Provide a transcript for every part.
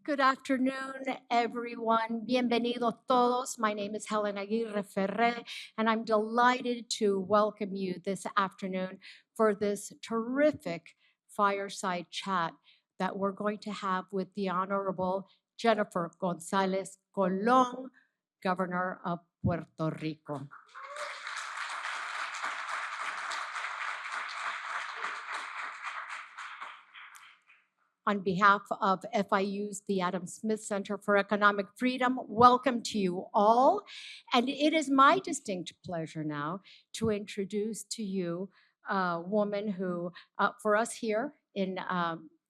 Good afternoon, everyone. Bienvenidos todos. My name is Helen Aguirre Ferre, and I'm delighted to welcome you this afternoon for this terrific fireside chat that we're going to have with the Honorable Jenniffer González Colón, Governor of Puerto Rico. On behalf of FIU's the Adam Smith Center for Economic Freedom, welcome to you all. And it is my distinct pleasure now to introduce to you a woman who, for us here in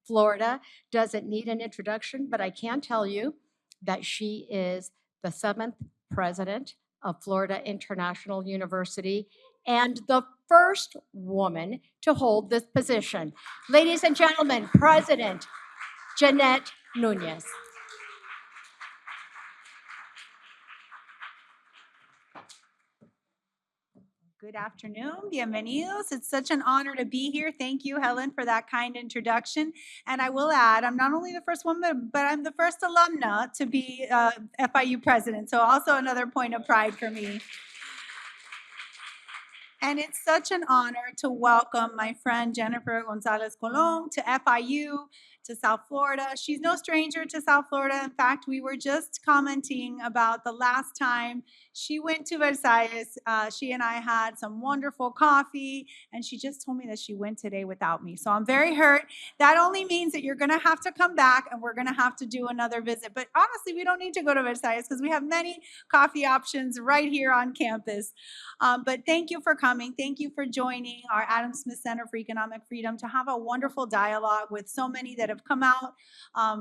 Florida, doesn't need an introduction, but I can tell you that she is the 7th president of Florida International University and the first woman to hold this position. Ladies and gentlemen, President Jeanette Nunez. Good afternoon, bienvenidos. It's such an honor to be here. Thank you, Helen, for that kind introduction. And I will add, I'm not only the first woman, but I'm the first alumna to be FIU president. So also another point of pride for me. And it's such an honor to welcome my friend Jenniffer González Colón to FIU, to South Florida. She's no stranger to South Florida. In fact, we were just commenting about the last time she went to Versailles. She and I had some wonderful coffee, and she just told me that she went today without me. So I'm very hurt. That only means that you're going to have to come back, and we're going to have to do another visit. But honestly, we don't need to go to Versailles because we have many coffee options right here on campus. But thank you for coming. Thank you for joining our Adam Smith Center for Economic Freedom to have a wonderful dialogue with so many that have come out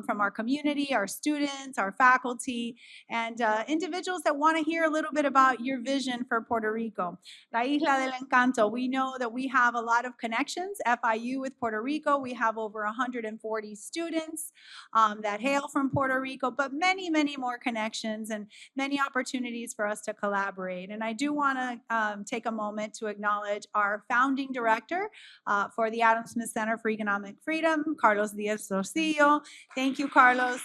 from our community, our students, our faculty, and individuals that want to hear a little bit about your vision for Puerto Rico. La Isla del Encanto, we know that we have a lot of connections, FIU with Puerto Rico. We have over 140 students that hail from Puerto Rico, but many, many more connections and many opportunities for us to collaborate. And I do want to take a moment to acknowledge our founding director for the Adam Smith Center for Economic Freedom, Carlos Diaz-Rosillo. Thank you, Carlos.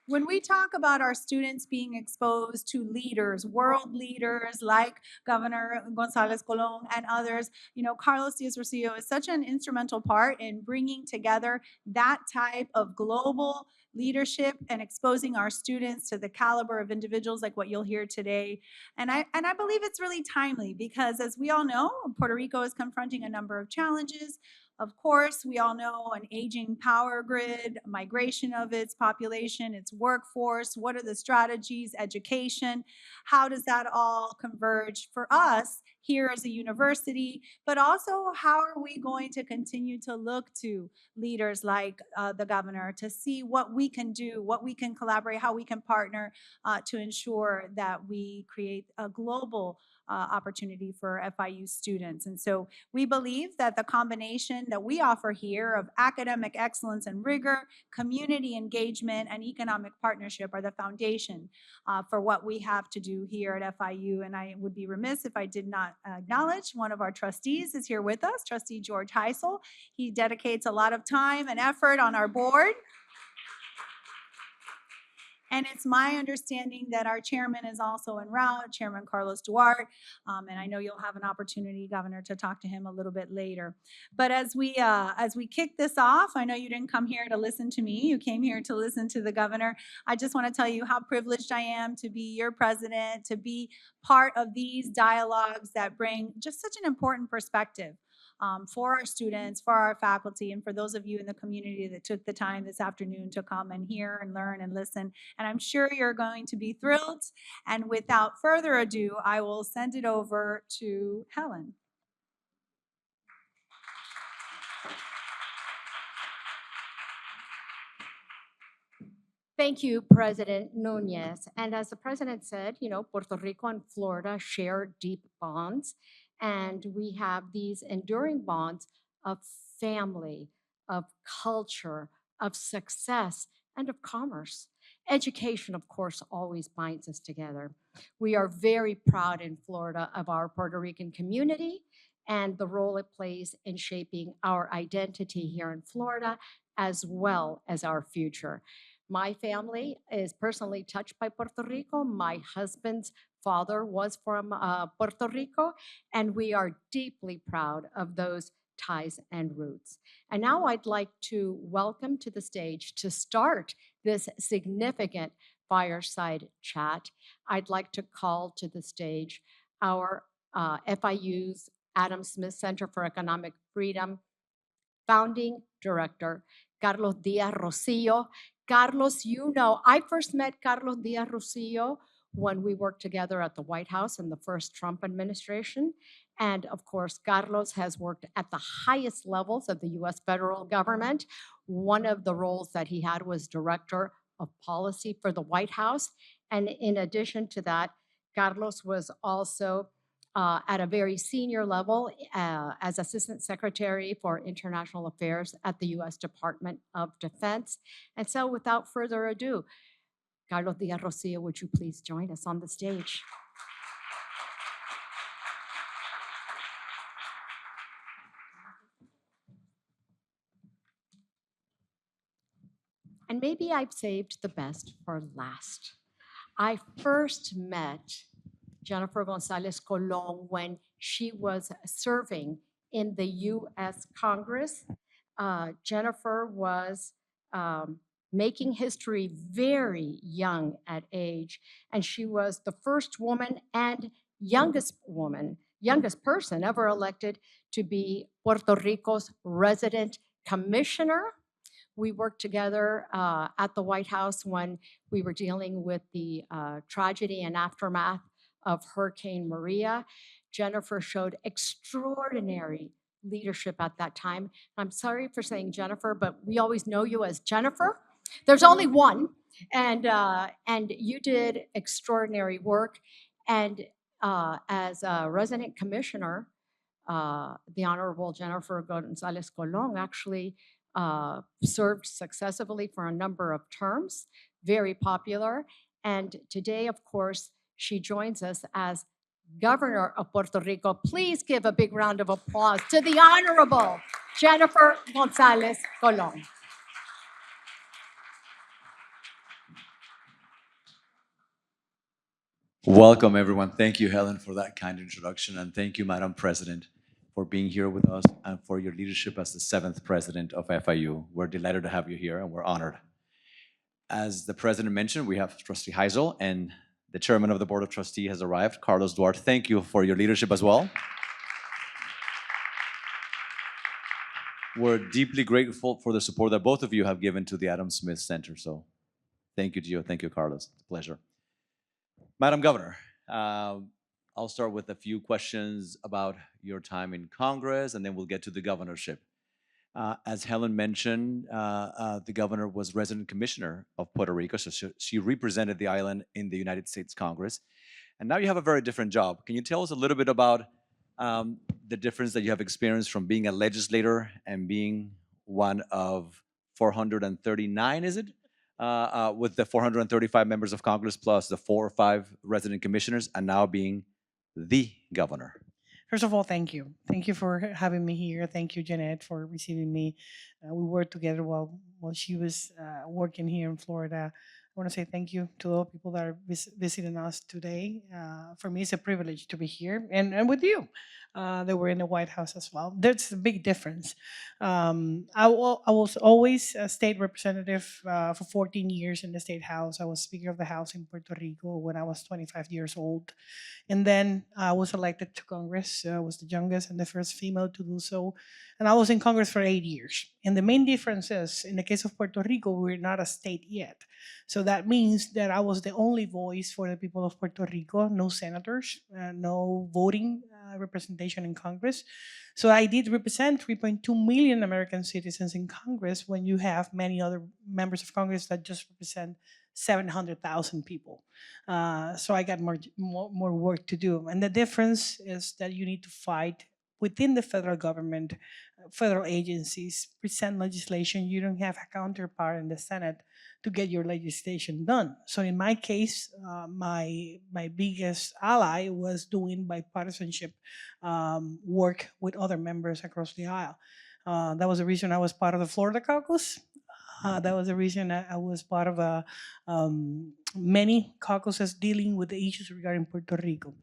When we talk about our students being exposed to leaders, world leaders like Governor González Colón and others, Carlos Diaz-Rosillo is such an instrumental part in bringing together that type of global leadership and exposing our students to the caliber of individuals like what you'll hear today. And I believe it's really timely because, as we all know, Puerto Rico is confronting a number of challenges. Of course, we all know an aging power grid, migration of its population, its workforce. What are the strategies, education? How does that all converge for us here as a university? But also, how are we going to continue to look to leaders like the governor to see what we can do, what we can collaborate, how we can partner to ensure that we create a global opportunity for FIU students. And so we believe that the combination that we offer here of academic excellence and rigor, community engagement, and economic partnership are the foundation for what we have to do here at FIU. And I would be remiss if I did not acknowledge one of our trustees is here with us, Trustee George Heisel. He dedicates a lot of time and effort on our board. And it's my understanding that our chairman is also en route, Chairman Carlos Duarte, and I know you'll have an opportunity, Governor, to talk to him a little bit later. But as we kick this off, I know you didn't come here to listen to me. You came here to listen to the governor. I just want to tell you how privileged I am to be your president, to be part of these dialogues that bring just such an important perspective. For our students, for our faculty, and for those of you in the community that took the time this afternoon to come and hear and learn and listen. And I'm sure you're going to be thrilled. And without further ado, I will send it over to Helen. Thank you, President Nunez. And as the president said, Puerto Rico and Florida share deep bonds. And we have these enduring bonds of family, of culture, of success, and of commerce. Education, of course, always binds us together. We are very proud in Florida of our Puerto Rican community and the role it plays in shaping our identity here in Florida as well as our future. My family is personally touched by Puerto Rico. My husband's father was from Puerto Rico, and we are deeply proud of those ties and roots. And now I'd like to welcome to the stage to start this significant fireside chat. I'd like to call to the stage our FIU's Adam Smith Center for Economic Freedom founding director, Carlos Diaz Rosillo. Carlos, you know, I first met Carlos Diaz Rosillo when we worked together at the White House in the first Trump administration. And of course, Carlos has worked at the highest levels of the US federal government. One of the roles that he had was director of policy for the White House. And in addition to that, Carlos was also at a very senior level as Assistant Secretary for International Affairs at the US Department of Defense. And so without further ado, Carlos Diaz Rosillo, would you please join us on the stage? And maybe I've saved the best for last. I first met Jenniffer González Colón when she was serving in the US Congress. Jenniffer was making history very young at age, and she was the first woman and youngest person ever elected to be Puerto Rico's resident commissioner. We worked together at the White House when we were dealing with the tragedy and aftermath of Hurricane Maria. Jenniffer showed extraordinary leadership at that time. I'm sorry for saying Jenniffer, but we always know you as Jenniffer. There's only one, and you did extraordinary work. And as a resident commissioner, the Honorable Jenniffer González Colón actually served successively for a number of terms, very popular. And today, of course, she joins us as Governor of Puerto Rico. Please give a big round of applause to the Honorable Jenniffer González Colón. Welcome, everyone. Thank you, Helen, for that kind introduction. And thank you, Madam President, for being here with us and for your leadership as the 7th president of FIU. We're delighted to have you here and we're honored. As the president mentioned, we have Trustee Heisel and the chairman of the Board of Trustees has arrived, Carlos Duarte. Thank you for your leadership as well. We're deeply grateful for the support that both of you have given to the Adam Smith Center. So thank you, Gio. Thank you, Carlos. It's a pleasure. Madam Governor, I'll start with a few questions about your time in Congress, and then we'll get to the governorship. As Helen mentioned, the governor was resident commissioner of Puerto Rico, so she represented the island in the United States Congress. And now you have a very different job. Can you tell us a little bit about the difference that you have experienced from being a legislator and being one of 439, is it? With the 435 members of Congress plus the 4 or 5 resident commissioners, and now being the governor. First of all, thank you. Thank you for having me here. Thank you, Jeanette, for receiving me. We worked together while she was working here in Florida. I want to say thank you to all people that are visiting us today. For me, it's a privilege to be here and with you. That were in the White House as well. There's a big difference. I was always a state representative for 14 years in the State House. I was Speaker of the House in Puerto Rico when I was 25 years old. And then I was elected to Congress. I was the youngest and the first female to do so. And I was in Congress for 8 years. And the main difference is, in the case of Puerto Rico, we're not a state yet. So that means that I was the only voice for the people of Puerto Rico, no senators, no voting representation in Congress. So I did represent 3.2 million American citizens in Congress when you have many other members of Congress that just represent 700,000 people. So I got more work to do. And the difference is that you need to fight within the federal government, federal agencies, present legislation. You don't have a counterpart in the Senate to get your legislation done. So in my case, my biggest ally was doing bipartisanship work with other members across the aisle. That was the reason I was part of the Florida caucus. That was the reason I was part of many caucuses dealing with the issues regarding Puerto Rico.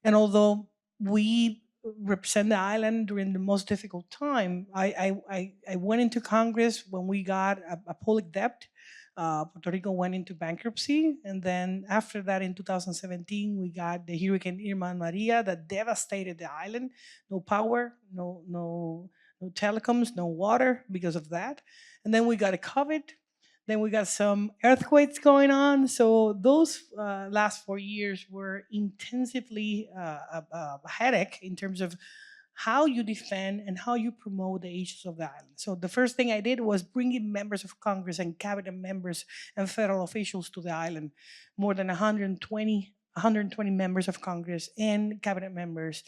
And although we represent the island during the most difficult time, I went into Congress when we got a public debt. Puerto Rico went into bankruptcy, and then after that, in 2017, we got the Hurricane Irma and Maria that devastated the island. No power, no telecoms, no water because of that. And then we got a COVID. Then we got some earthquakes going on. So those last 4 years were intensively a headache in terms of how you defend and how you promote the issues of the island. So the first thing I did was bringing members of Congress and cabinet members and federal officials to the island. More than 120 members of Congress and cabinet members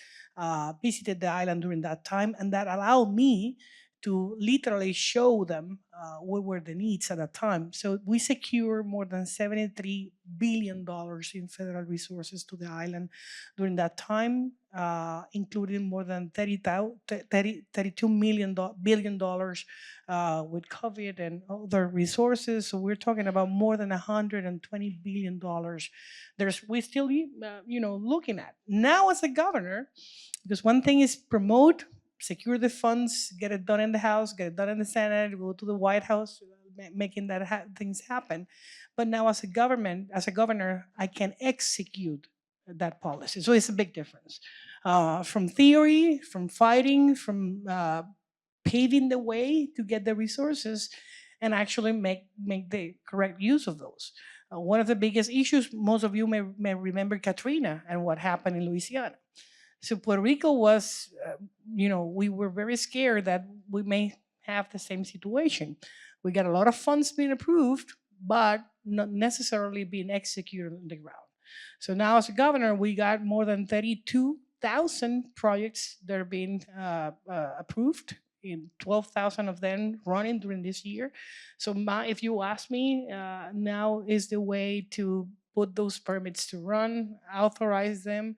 visited the island during that time, and that allowed me to literally show them what were the needs at that time. So we secured more than $73 billion in federal resources to the island during that time, including more than $32 billion with COVID and other resources. So we're talking about more than $120 billion. We still, looking at now as a governor, because one thing is promote, secure the funds, get it done in the House, get it done in the Senate, go to the White House, making that things happen. But now as a governor, I can execute that policy. So it's a big difference. From theory, from fighting, from paving the way to get the resources and actually make the correct use of those. One of the biggest issues, most of you may remember Katrina and what happened in Louisiana. So Puerto Rico was, we were very scared that we may have the same situation. We got a lot of funds being approved, but not necessarily being executed on the ground. So now as a governor, we got more than 32,000 projects that are being approved, in 12,000 of them running during this year. So if you ask me, now is the way to put those permits to run, authorize them,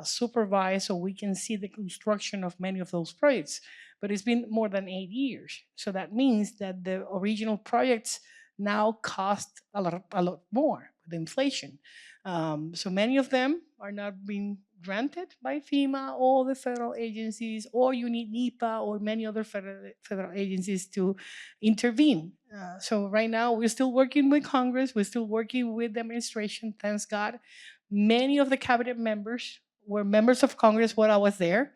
supervise, so we can see the construction of many of those projects. But it's been more than 8 years. So that means that the original projects now cost a lot more with inflation. So many of them are not being granted by FEMA or the federal agencies, or you need NEPA or many other federal agencies to intervene. So right now we're still working with Congress, we're still working with the administration, thanks God. Many of the cabinet members were members of Congress while I was there.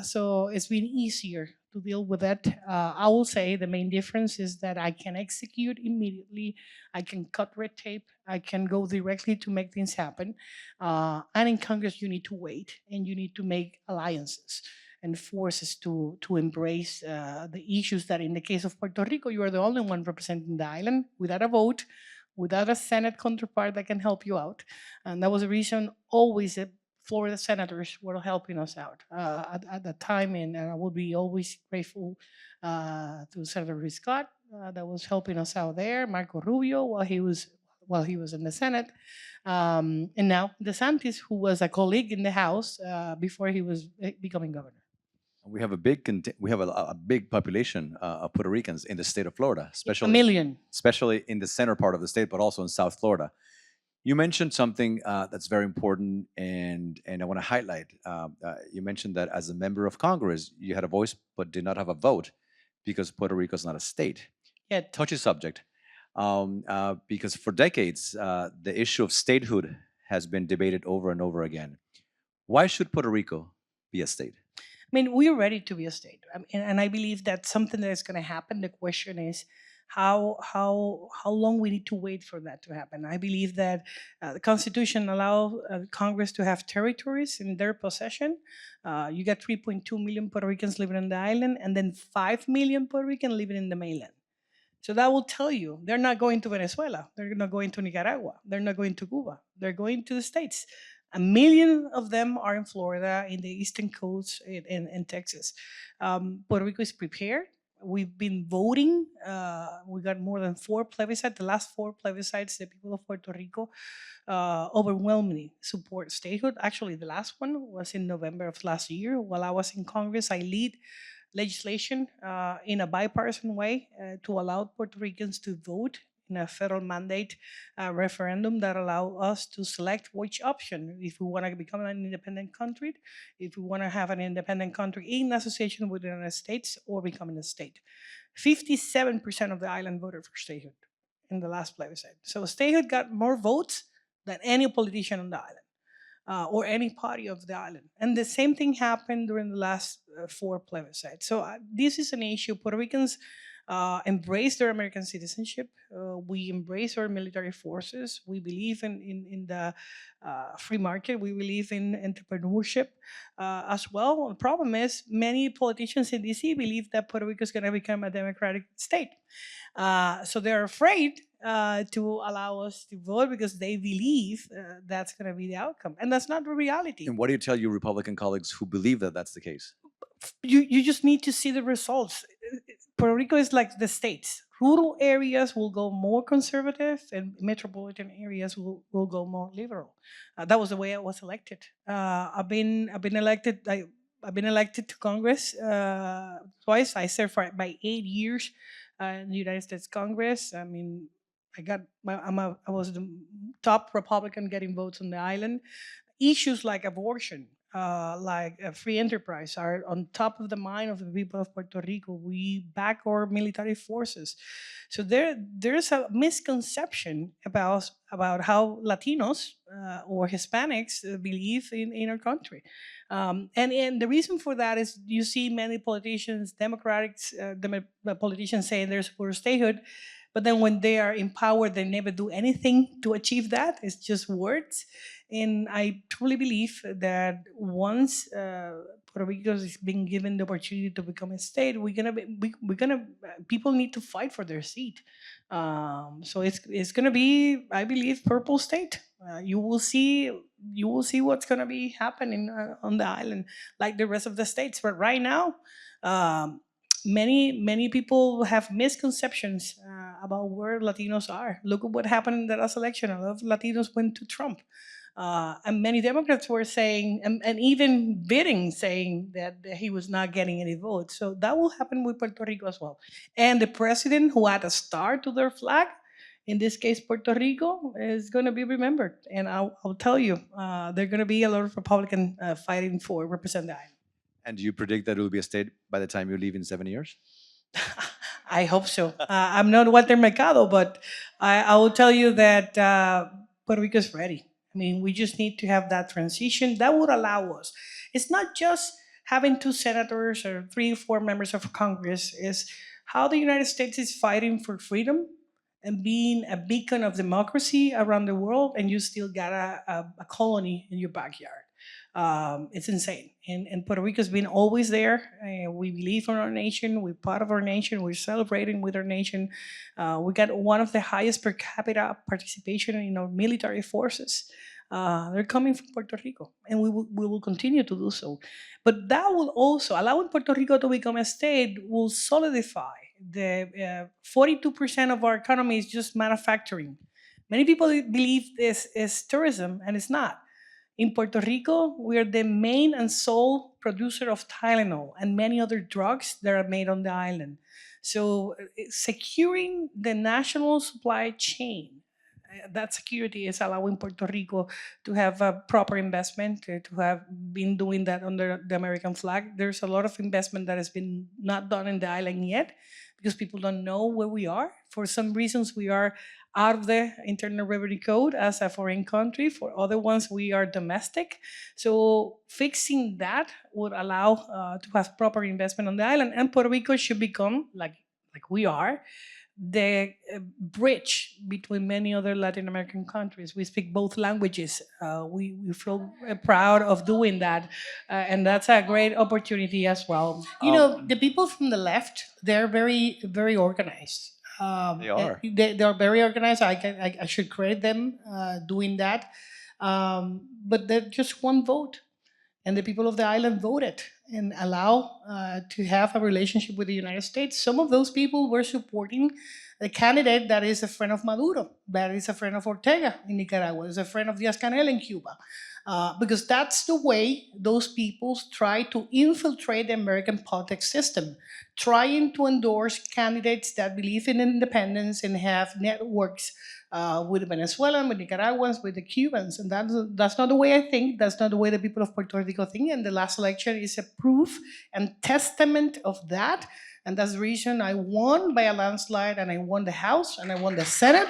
So it's been easier to deal with that. I will say the main difference is that I can execute immediately. I can cut red tape. I can go directly to make things happen. And in Congress, you need to wait and you need to make alliances and forces to embrace the issues that in the case of Puerto Rico, you are the only one representing the island without a vote, without a Senate counterpart that can help you out. And that was the reason always that Florida senators were helping us out at that time. And I will be always grateful to Senator Rick Scott that was helping us out there, Marco Rubio while he was in the Senate, and now DeSantis, who was a colleague in the House before he was becoming governor. We have a big population of Puerto Ricans in the state of Florida, A million. especially in the center part of the state, but also in South Florida. You mentioned something that's very important, and I want to highlight. You mentioned that as a member of Congress, you had a voice but did not have a vote because Puerto Rico is not a state. Yeah, Touchy subject, because for decades, the issue of statehood has been debated over and over again. Why should Puerto Rico be a state? I mean, we're ready to be a state, and I believe that's something that is going to happen. The question is how long we need to wait for that to happen. I believe that the Constitution allows Congress to have territories in their possession. You got 3.2 million Puerto Ricans living on the island, and then 5 million Puerto Ricans living in the mainland. So that will tell you they're not going to Venezuela, they're not going to Nicaragua, they're not going to Cuba, they're going to the States. 1 million of them are in Florida, in the eastern coast, in Texas. Puerto Rico is prepared. We've been voting. We got more than 4 plebiscites. The last 4 plebiscites, the people of Puerto Rico overwhelmingly support statehood. Actually, the last one was in November of last year. While I was in Congress, I legislation in a bipartisan way to allow Puerto Ricans to vote in a federal mandate referendum that allow us to select which option, if we want to become an independent country, if we want to have an independent country in association with the United States or becoming a state. 57% of the island voted for statehood in the last plebiscite. So statehood got more votes than any politician on the island. Or any party of the island. And the same thing happened during the last 4 plebiscites. So this is an issue. Puerto Ricans embrace their American citizenship. We embrace our military forces. We believe in the free market. We believe in entrepreneurship as well. The problem is many politicians in DC believe that Puerto Rico is going to become a democratic state. So they're afraid to allow us to vote because they believe that's going to be the outcome. And that's not the reality. And what do you tell your Republican colleagues who believe that that's the case? You just need to see the results. Puerto Rico is like the States. Rural areas will go more conservative and metropolitan areas will go more liberal. That was the way I was elected. I've been elected. I've been elected to Congress twice. I served by 8 years in the United States Congress. I mean, I was the top Republican getting votes on the island. Issues like abortion, like free enterprise are on top of the mind of the people of Puerto Rico. We back our military forces. So there's a misconception about how Latinos or Hispanics believe in our country. And the reason for that is you see many politicians, Democrats, politicians saying they're for statehood, but then when they are in power, they never do anything to achieve that. It's just words. And I truly believe that once Puerto Rico is being given the opportunity to become a state, people need to fight for their seat. So it's gonna be, I believe, purple state. You will see what's gonna be happening on the island, like the rest of the states. But right now, many people have misconceptions about where Latinos are. Look at what happened in the last election. A lot of Latinos went to Trump. And many Democrats were saying, and even bidding, saying that he was not getting any votes. So that will happen with Puerto Rico as well. And the president who had a star to their flag, in this case, Puerto Rico, is going to be remembered. And I'll tell you, there are going to be a lot of Republicans fighting for represent the island. And do you predict that it will be a state by the time you leave in 7 years? I hope so. I'm not Walter Mercado, but I will tell you that Puerto Rico is ready. I mean, we just need to have that transition that would allow us. It's not just having 2 senators or 3 or 4 members of Congress. It's how the United States is fighting for freedom and being a beacon of democracy around the world, and you still got a colony in your backyard. It's insane. And Puerto Rico has been always there. We believe in our nation. We're part of our nation. We're celebrating with our nation. We got one of the highest per capita participation in our military forces. They're coming from Puerto Rico, and we will continue to do so. But that will also, allowing Puerto Rico to become a state will solidify the 42% of our economy is just manufacturing. Many people believe this is tourism, and it's not. In Puerto Rico, we are the main and sole producer of Tylenol and many other drugs that are made on the island. So securing the national supply chain, that security is allowing Puerto Rico to have a proper investment, to have been doing that under the American flag. There's a lot of investment that has been not done in the island yet because people don't know where we are. For some reasons, we are out of the Internal Revenue Code as a foreign country. For other ones, we are domestic. So fixing that would allow to have proper investment on the island. And Puerto Rico should become, like we are, the bridge between many other Latin American countries. We speak both languages. We feel proud of doing that. And that's a great opportunity as well. You know, the people from the left, they're very, very organized. They are. They are very organized. I should credit them doing that. But they're just one vote. And the people of the island voted and allow to have a relationship with the United States. Some of those people were supporting a candidate that is a friend of Maduro, that is a friend of Ortega in Nicaragua, is a friend of Díaz-Canel in Cuba. because that's the way those peoples try to infiltrate the American politics system, trying to endorse candidates that believe in independence and have networks with the Venezuelans, with Nicaraguans, with the Cubans. And that's not the way I think. That's not the way the people of Puerto Rico think. And the last election is a proof and testament of that. And that's the reason I won by a landslide, and I won the House, and I won the Senate,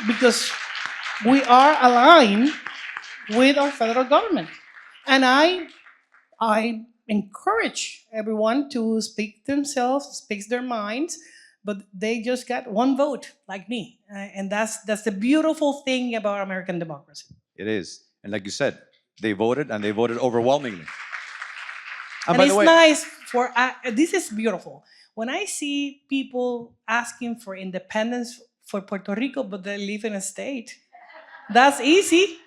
because we are aligned with our federal government. And I encourage everyone to speak themselves, speak their minds, but they just got one vote, like me, and that's the beautiful thing about American democracy. It is. And like you said, they voted and they voted overwhelmingly. And And by it's the way, nice for this is beautiful when I see people asking for independence for Puerto Rico, but they live in a state. That's easy.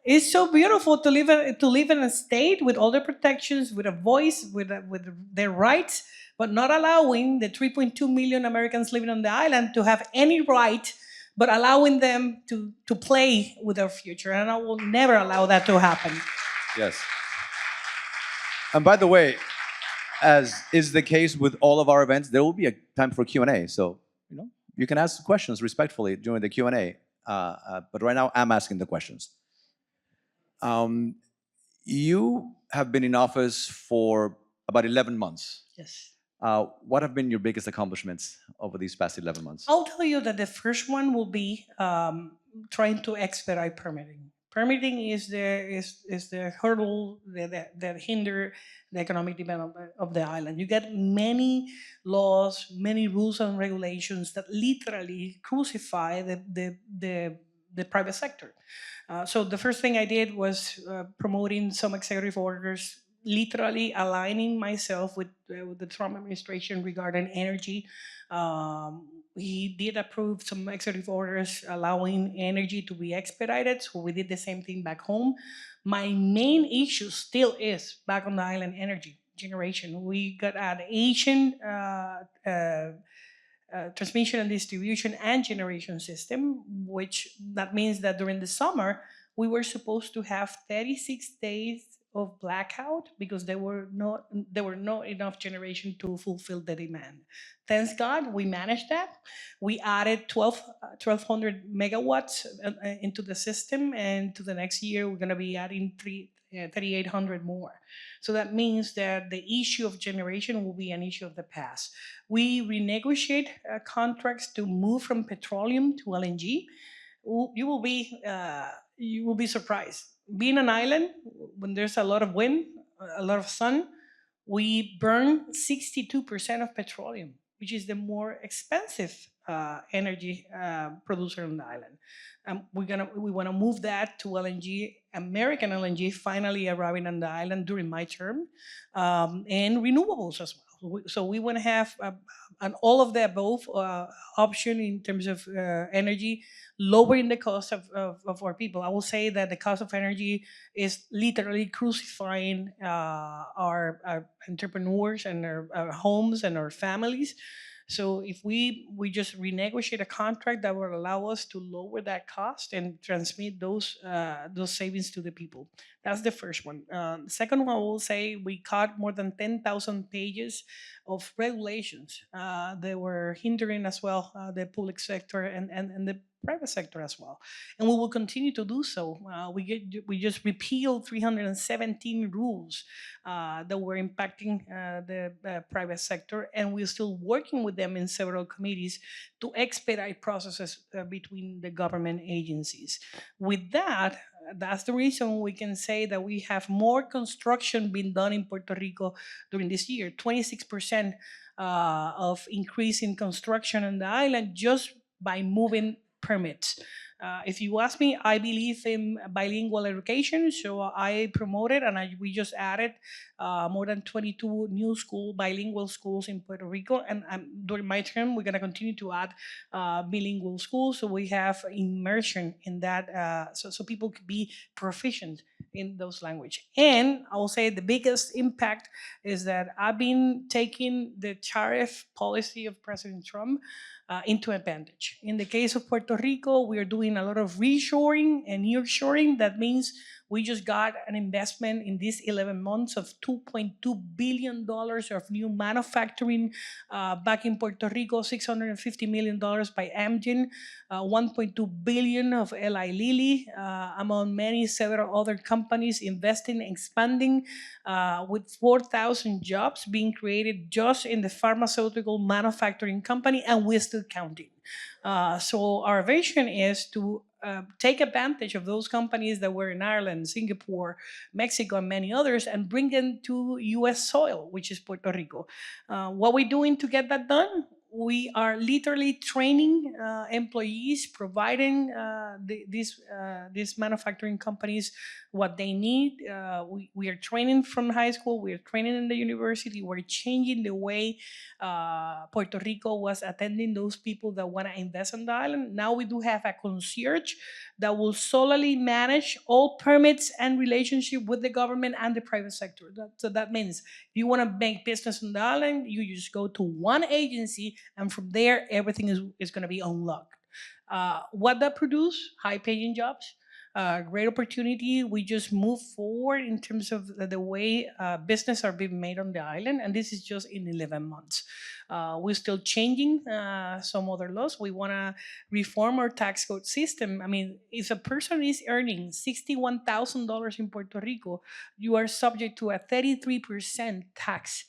It's so beautiful to live in a state with all the protections, with a voice, with their rights, but not allowing the 3.2 million Americans living on the island to have any right, but allowing them to play with our future. And I will never allow that to happen. yes. And by the way, as is the case with all of our events, there will be a time for Q&A. So, you can ask questions respectfully during the Q&A. But right now, I'm asking the questions. You have been in office for about 11 months. Yes. What have been your biggest accomplishments over these past 11 months? I'll tell you that the first one will be trying to expedite permitting. Permitting is the hurdle that hinder the economic development of the island. You get many laws, many rules and regulations that literally crucify the private sector. So the first thing I did was promoting some executive orders, literally aligning myself with the Trump administration regarding energy. He did approve some executive orders allowing energy to be expedited, so we did the same thing back home. My main issue still is back on the island energy generation. We got an Asian transmission and distribution and generation system, which that means that during the summer we were supposed to have 36 days of blackout because there were not enough generation to fulfill the demand. Thanks God we managed that. We added 1,200 megawatts into the system, and to the next year we're going to be adding 3,800 more. So that means that the issue of generation will be an issue of the past. We renegotiate contracts to move from petroleum to LNG. You will be surprised. Being an island, when there's a lot of wind, a lot of sun, we burn 62% of petroleum, which is the more expensive energy producer on the island. We want to move that to LNG, American LNG, finally arriving on the island during my term, and renewables as well. So we want to have an all of the above option in terms of energy, lowering the cost of our people. I will say that the cost of energy is literally crucifying our entrepreneurs and our homes and our families. So if we just renegotiate a contract that will allow us to lower that cost and transmit those savings to the people, that's the first one. The second one, I will say we cut more than 10,000 pages of regulations that were hindering as well the public sector and the private sector as well, and we will continue to do so. We just repealed 317 rules that were impacting the private sector, and we're still working with them in several committees to expedite processes between the government agencies. With that, that's the reason we can say that we have more construction being done in Puerto Rico during this year. 26% of increase in construction on the island just by moving permits. If you ask me, I believe in bilingual education, so I promoted and we just added more than 22 new bilingual schools in Puerto Rico. And during my term, we're going to continue to add bilingual schools, so we have immersion in that, so people could be proficient in those language. And I will say the biggest impact is that I've been taking the tariff policy of President Trump into advantage. In the case of Puerto Rico, we are doing a lot of reshoring and nearshoring. That means we just got an investment in these 11 months of $2.2 billion of new manufacturing back in Puerto Rico, $650 million by Amgen, 1.2 billion of Eli Lilly, among many several other companies investing, expanding, with 4,000 jobs being created just in the pharmaceutical manufacturing company, and we're still counting. So our vision is to take advantage of those companies that were in Ireland, Singapore, Mexico, and many others, and bring them to U.S. soil, which is Puerto Rico. What we're doing to get that done? We are literally training employees, providing these manufacturing companies what they need. We are training from high school, we are training in the university, we're changing the way Puerto Rico was attending those people that want to invest on the island. Now we do have a concierge that will solely manage all permits and relationship with the government and the private sector. So that means if you want to make business on the island, you just go to one agency, and from there, everything is going to be unlocked. What that produce? High-paying jobs, great opportunity. We just move forward in terms of the way business are being made on the island, and this is just in 11 months. We're still changing some other laws. We want to reform our tax code system. I mean, if a person is earning $61,000 in Puerto Rico, you are subject to a 33% tax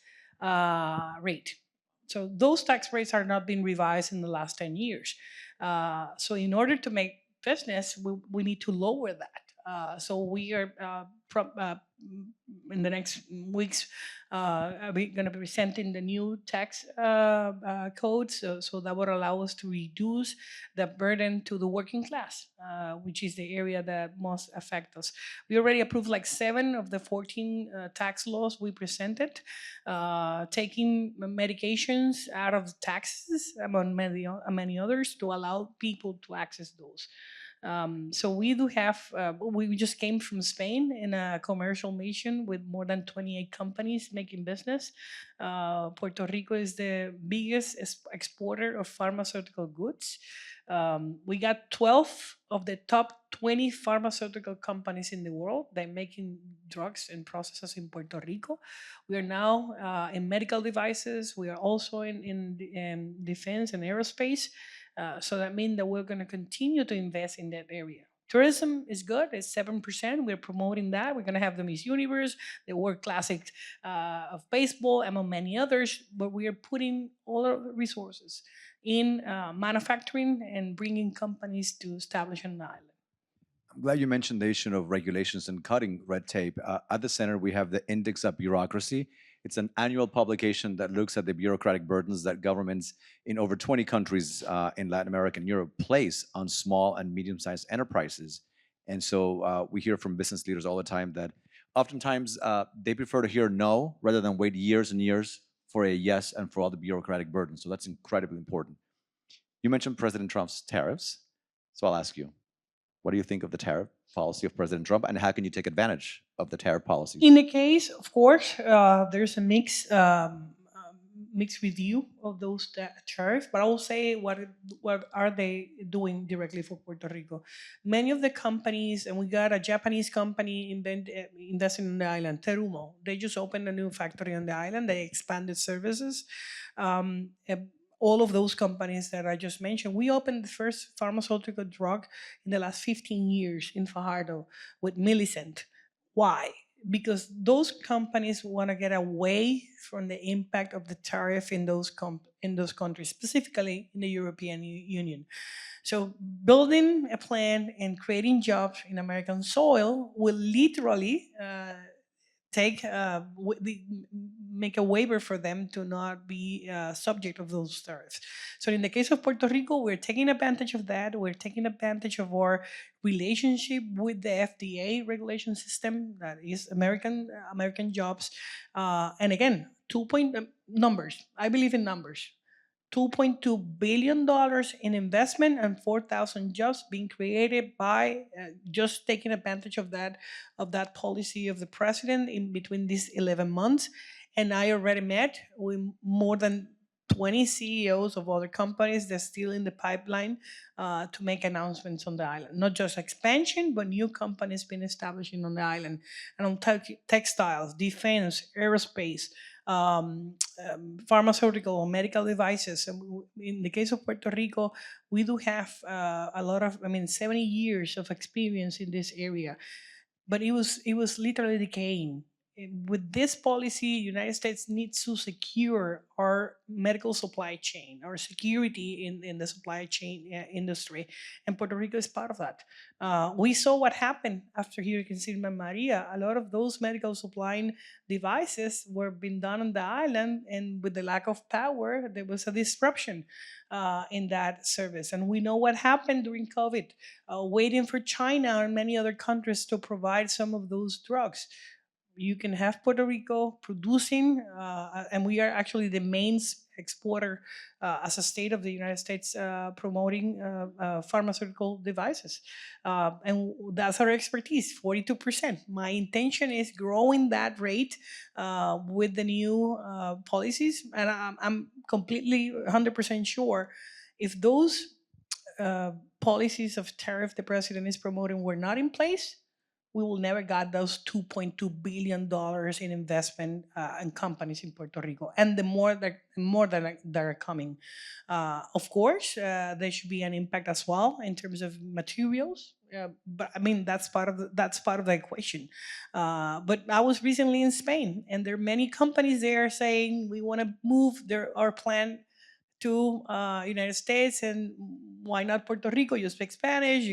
rate. So those tax rates are not being revised in the last 10 years. So in order to make business, we need to lower that. So we are in the next weeks, we're going to be presenting the new tax code, so that would allow us to reduce the burden to the working class, which is the area that most affect us. We already approved like 7 of the 14 tax laws we presented, taking medications out of taxes, among many others, to allow people to access those. So we do have, we just came from Spain in a commercial mission with more than 28 companies making business. Puerto Rico is the biggest exporter of pharmaceutical goods. We got 12 of the top 20 pharmaceutical companies in the world. They're making drugs and processes in Puerto Rico. We are now in medical devices. We are also in defense and aerospace. So that means that we're going to continue to invest in that area. Tourism is good. It's 7%. We're promoting that. We're going to have the Miss Universe, the World Classic of baseball, among many others. But we are putting all our resources in manufacturing and bringing companies to establish an island. I'm glad you mentioned the issue of regulations and cutting red tape. At the center, we have the Index of Bureaucracy. It's an annual publication that looks at the bureaucratic burdens that governments in over 20 countries in Latin America and Europe place on small and medium-sized enterprises. And so we hear from business leaders all the time that oftentimes they prefer to hear no rather than wait years and years for a yes and for all the bureaucratic burdens. So that's incredibly important. You mentioned President Trump's tariffs. So I'll ask you, what do you think of the tariff policy of President Trump, and how can you take advantage of the tariff policies? In the case, of course, there's a mixed review of those tariffs, but I will say what are they doing directly for Puerto Rico. Many of the companies, and we got a Japanese company investing in the island, Terumo. They just opened a new factory on the island. They expanded services. All of those companies that I just mentioned, we opened the first pharmaceutical drug in the last 15 years in Fajardo with Millicent. Why? Because those companies want to get away from the impact of the tariff in those countries, specifically in the European Union. So building a plan and creating jobs in American soil will literally make a waiver for them to not be subject of those tariffs. So in the case of Puerto Rico, we're taking advantage of that. We're taking advantage of our relationship with the FDA regulation system that is American jobs. And again, numbers. I believe in numbers. $2.2 billion in investment and 4,000 jobs being created by just taking advantage of that policy of the president in between these 11 months. And I already met with more than 20 CEOs of other companies that's still in the pipeline to make announcements on the island. Not just expansion, but new companies being established on the island. And on textiles, defense, aerospace, pharmaceutical or medical devices. And in the case of Puerto Rico, we do have a lot of, 70 years of experience in this area, but it was literally decaying. With this policy, United States needs to secure our medical supply chain, our security in the supply chain industry, and Puerto Rico is part of that. We saw what happened after Hurricane Irma and Maria. A lot of those medical supply devices were being done on the island, and with the lack of power, there was a disruption in that service. And we know what happened during COVID, waiting for China and many other countries to provide some of those drugs. You can have Puerto Rico producing, and we are actually the main exporter as a state of the United States, promoting pharmaceutical devices. And that's our expertise, 42%. My intention is growing that rate with the new policies. And I'm completely 100% sure if those policies of tariff the president is promoting were not in place, we will never got those $2.2 billion in investment in companies in Puerto Rico, and the more that are coming. Of course, there should be an impact as well in terms of materials. But I mean that's part of the equation. But I was recently in Spain, and there are many companies there saying we want to move our plant to United States, and why not Puerto Rico? You speak Spanish.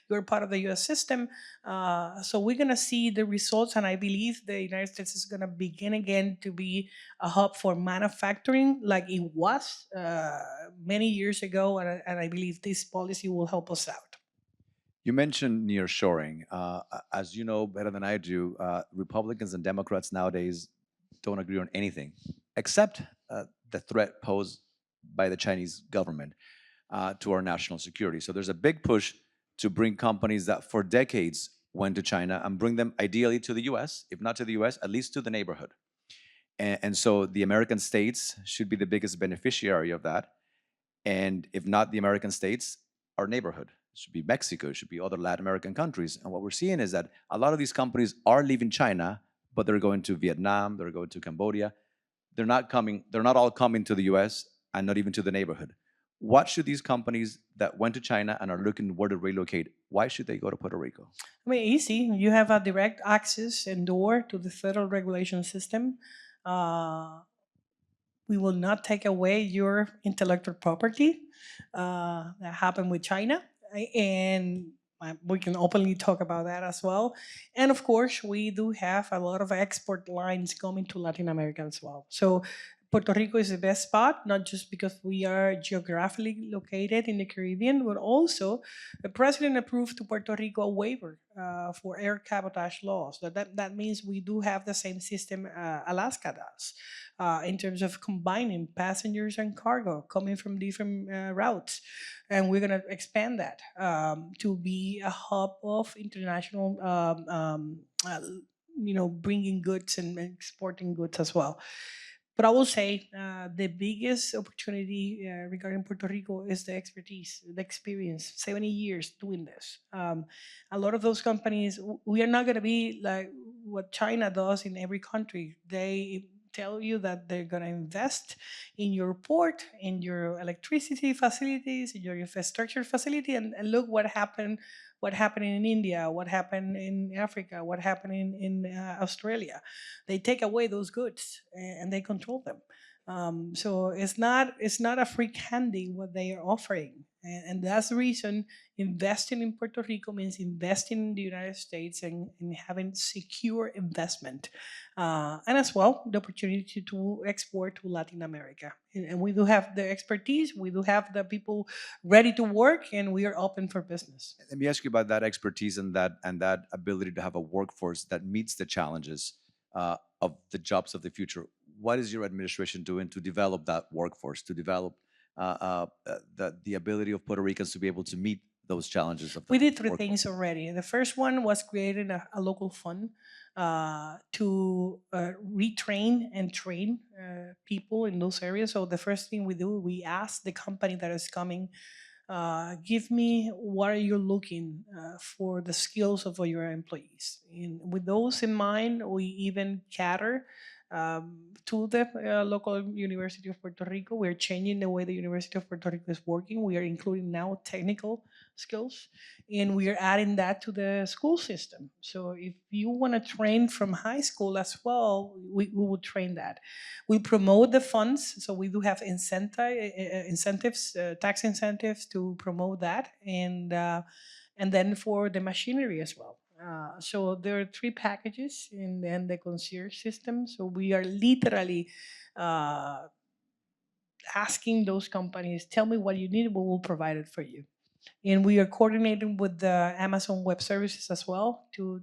You're part of the U.S. system. So we're gonna see the results, and I believe the United States is gonna begin again to be a hub for manufacturing, like it was many years ago. And I believe this policy will help us out. You mentioned nearshoring. As you know better than I do, Republicans and Democrats nowadays don't agree on anything except the threat posed by the Chinese government to our national security. So there's a big push to bring companies that for decades went to China and bring them ideally to the US, if not to the US, at least to the neighborhood. And so the American states should be the biggest beneficiary of that. And if not the American states, our neighborhood. It should be Mexico, it should be other Latin American countries. And what we're seeing is that a lot of these companies are leaving China, but they're going to Vietnam, they're going to Cambodia. They're not all coming to the US and not even to the neighborhood. What should these companies that went to China and are looking where to relocate, why should they go to Puerto Rico? I mean, easy. You have a direct access and door to the federal regulation system. We will not take away your intellectual property. That happened with China, and we can openly talk about that as well. And of course, we do have a lot of export lines coming to Latin America as well. So Puerto Rico is the best spot, not just because we are geographically located in the Caribbean, but also the president approved to Puerto Rico a waiver for air cabotage laws. That means we do have the same system Alaska does in terms of combining passengers and cargo coming from different routes. And we're going to expand that to be a hub of international, bringing goods and exporting goods as well. But I will say the biggest opportunity regarding Puerto Rico is the expertise, the experience, 70 years doing this. A lot of those companies, we are not going to be like what China does in every country. They tell you that they're going to invest in your port, in your electricity facilities, in your infrastructure facility, and look what happened in India, what happened in Africa, what happened in Australia. They take away those goods and they control them. So it's not a free candy what they are offering, and that's the reason investing in Puerto Rico means investing in the United States and having secure investment, and as well the opportunity to export to Latin America. And we do have the expertise, we do have the people ready to work, and we are open for business. Let me ask you about that expertise and that ability to have a workforce that meets the challenges of the jobs of the future. What is your administration doing to develop that workforce, to develop the ability of Puerto Ricans to be able to meet those challenges of the We did three workforce? things already. The first one was creating a local fund to retrain and train people in those areas. So the first thing we do, we ask the company that is coming, give me what are you looking for the skills of your employees. And with those in mind, we even cater to the local University of Puerto Rico. We're changing the way the University of Puerto Rico is working. We are including now technical skills, and we are adding that to the school system. So if you want to train from high school as well, we will train that. We promote the funds, so we do have incentives, tax incentives to promote that, and then for the machinery as well. So there are three packages in the concierge system. So we are literally asking those companies, tell me what you need, we will provide it for you. And we are coordinating with the Amazon Web Services as well to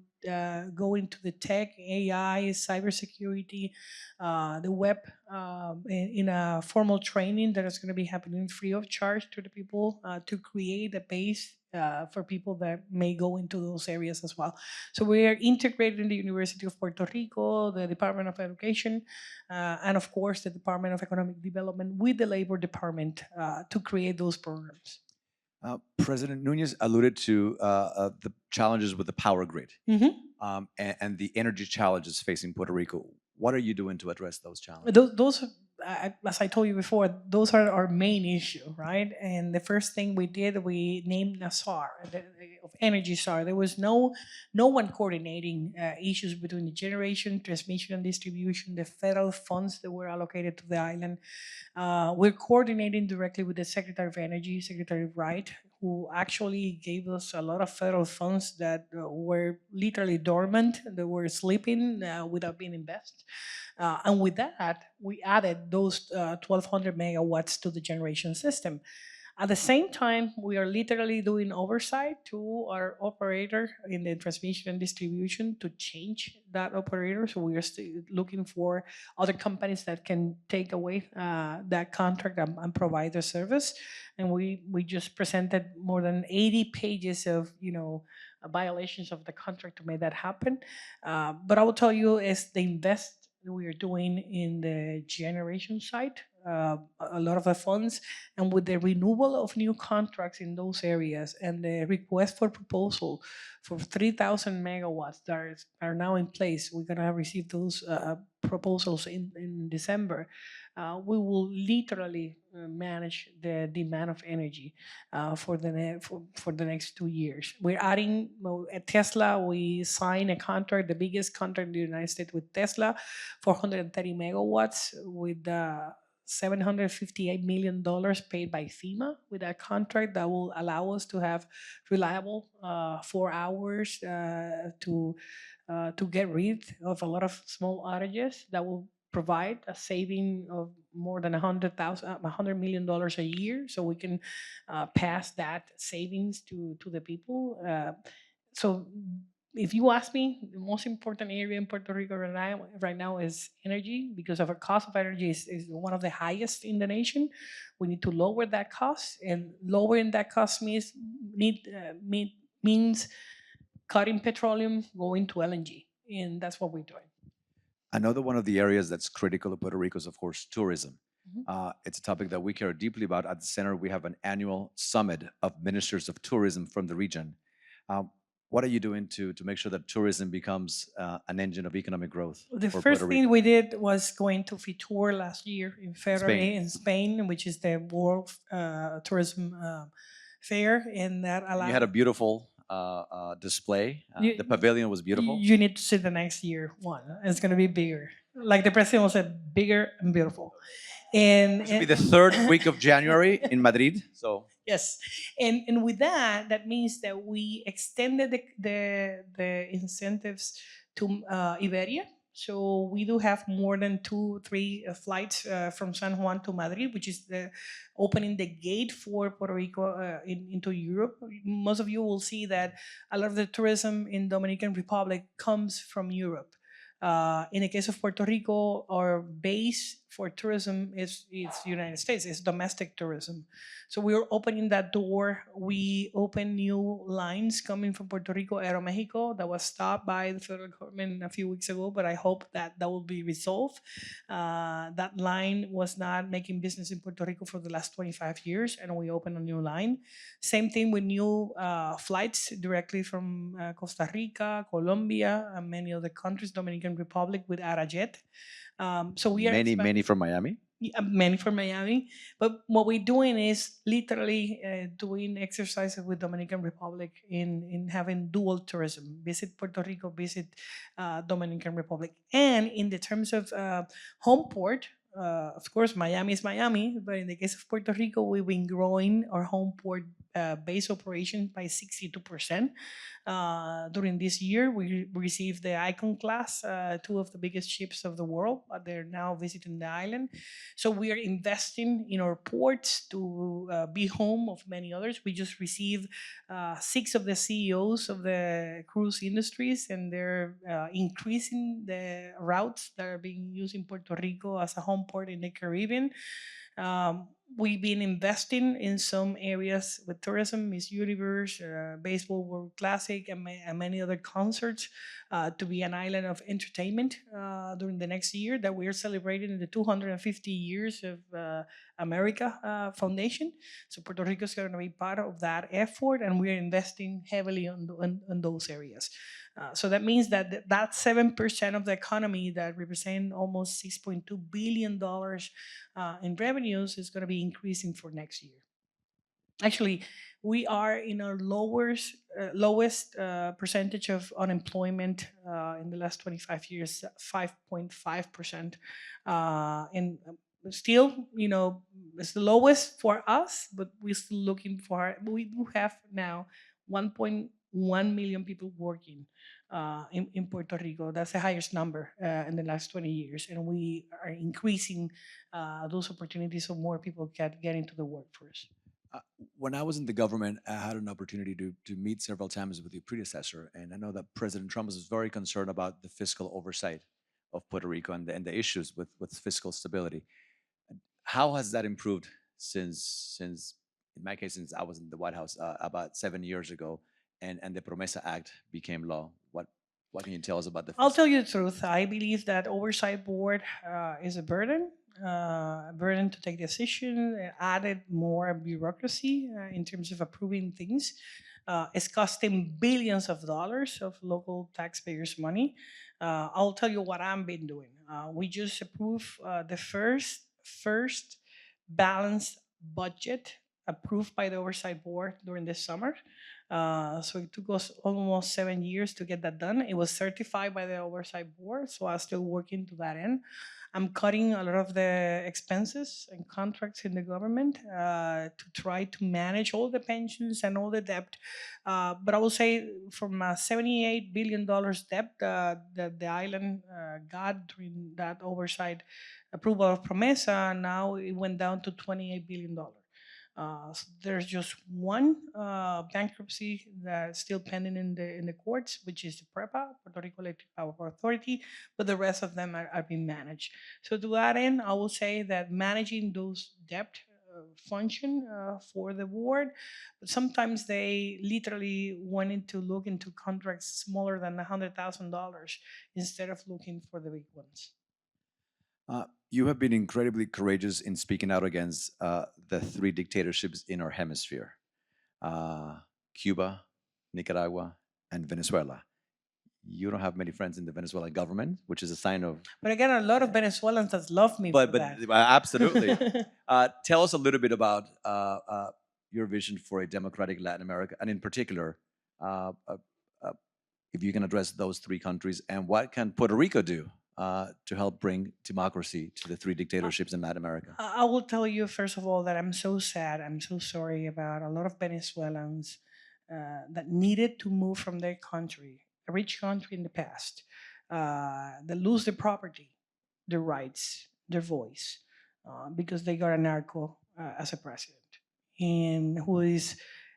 go into the tech, AI, cybersecurity, the web in a formal training that is going to be happening free of charge to the people to create a base for people that may go into those areas as well. So we are integrating the University of Puerto Rico, the Department of Education, and of course the Department of Economic Development with the Labor Department to create those programs. President Nunez alluded to the challenges with the power grid and the energy challenges facing Puerto Rico. What are you doing to address those challenges? Those as I told you before, those are our main issue, right? And the first thing we did, we named a SAR, of energy SAR. There was no one coordinating issues between the generation, transmission, and distribution, the federal funds that were allocated to the island. We're coordinating directly with the Secretary of Energy, Secretary Wright, who actually gave us a lot of federal funds that were literally dormant, that were sleeping without being invested. And with that, we added those 1,200 megawatts to the generation system. At the same time, we are literally doing oversight to our operator in the transmission and distribution to change that operator. So we are still looking for other companies that can take away that contract and provide the service. And we just presented more than 80 pages of violations of the contract to make that happen. But I will tell you, is the invest we are doing in the generation side, a lot of the funds, and with the renewal of new contracts in those areas and the request for proposal for 3,000 megawatts that are now in place, we're going to receive those proposals in December. We will literally manage the demand of energy for the next 2 years. We're adding at Tesla. We signed a contract, the biggest contract in the United States with Tesla, 430 megawatts with $758 million paid by FEMA with that contract that will allow us to have reliable 4 hours to get rid of a lot of small outages that will provide a saving of more than $100 million a year, so we can pass that savings to the people. So if you ask me, the most important area in Puerto Rico right now is energy, because our cost of energy is one of the highest in the nation. We need to lower that cost, and lowering that cost means cutting petroleum, going to LNG, and that's what we're doing. Another one of the areas that's critical to Puerto Rico is, of course, tourism. It's a topic that we care deeply about. At the center, we have an annual summit of ministers of tourism from the region. What are you doing to make sure that tourism becomes an engine of economic growth? The for first Puerto thing Rico? we did was going to Fitur last year in February in Spain, which is the World Tourism Fair, and that allowed. You had a beautiful display. The pavilion was beautiful. You need to see the next year one. It's going to be bigger. Like the president said, bigger and beautiful. And It should be the third week of January in Madrid. So yes, and with that means that we extended the incentives to Iberia. So we do have more than 2-3 flights from San Juan to Madrid, which is opening the gate for Puerto Rico into Europe. Most of you will see that a lot of the tourism in Dominican Republic comes from Europe. In the case of Puerto Rico, our base for tourism is United States. It's domestic tourism. So we are opening that door. We open new lines coming from Puerto Rico, Aeromexico, that was stopped by the federal government a few weeks ago, but I hope that that will be resolved. That line was not making business in Puerto Rico for the last 25 years, and we opened a new line. Same thing with new flights directly from Costa Rica, Colombia, and many other countries, Dominican Republic with Arajet. So we are Many from Miami. many for Miami. But what we're doing is literally doing exercises with Dominican Republic in having dual tourism, visit Puerto Rico, visit Dominican Republic. And in the terms of home port, of course, Miami is Miami, but in the case of Puerto Rico, we've been growing our home port base operation by 62%. During this year, we received the Icon class, two of the biggest ships of the world. They're now visiting the island. So we are investing in our ports to be home of many others. We just received 6 of the CEOs of the cruise industries, and they're increasing the routes that are being used in Puerto Rico as a home port in the Caribbean. We've been investing in some areas with tourism, Miss Universe, Baseball World Classic, and many other concerts to be an island of entertainment during the next year that we are celebrating the 250 years of America Foundation. So Puerto Rico is going to be part of that effort, and we are investing heavily on those areas. So that means that that 7% of the economy that represent almost $6.2 billion in revenues is going to be increasing for next year. Actually, we are in our lowest percentage of unemployment in the last 25 years, 5.5%. And still, it's the lowest for us, but we're still looking for, we do have now 1.1 million people working in Puerto Rico. That's the highest number in the last 20 years. And we are increasing those opportunities so more people can get into the workforce. When I was in the government, I had an opportunity to meet several times with your predecessor, and I know that President Trump was very concerned about the fiscal oversight of Puerto Rico and the issues with fiscal stability. How has that improved since in my case, since I was in the White House about 7 years ago, and the Promesa Act became law? What can you tell us about the? I'll tell you the truth. I believe that oversight board is a burden to take decision. It added more bureaucracy in terms of approving things. It's costing billions of dollars of local taxpayers' money. I'll tell you what I've been doing. We just approved the first balanced budget approved by the oversight board during this summer. So it took us almost 7 years to get that done. It was certified by the oversight board, so I'm still working to that end. I'm cutting a lot of the expenses and contracts in the government to try to manage all the pensions and all the debt. But I will say from a $78 billion debt that the island got during that oversight approval of Promesa, now it went down to $28 billion. So there's just one bankruptcy that's still pending in the courts, which is the PREPA, Puerto Rico Electric Power Authority, but the rest of them are being managed. So to that end, I will say that managing those debt function for the board, but sometimes they literally wanted to look into contracts smaller than $100,000 instead of looking for the big ones. You have been incredibly courageous in speaking out against the 3 dictatorships in our hemisphere, Cuba, Nicaragua, and Venezuela. You don't have many friends in the Venezuelan government, which is a sign of... But again, a lot of Venezuelans that love me for that. Absolutely. Tell us a little bit about your vision for a democratic Latin America, and in particular, if you can address those 3 countries, and what can Puerto Rico do to help bring democracy to the 3 dictatorships in Latin America? I will tell you, first of all, that I'm so sad, I'm so sorry about a lot of Venezuelans that needed to move from their country, a rich country in the past, that lose their property, their rights, their voice, because they got a narco as a president, and who is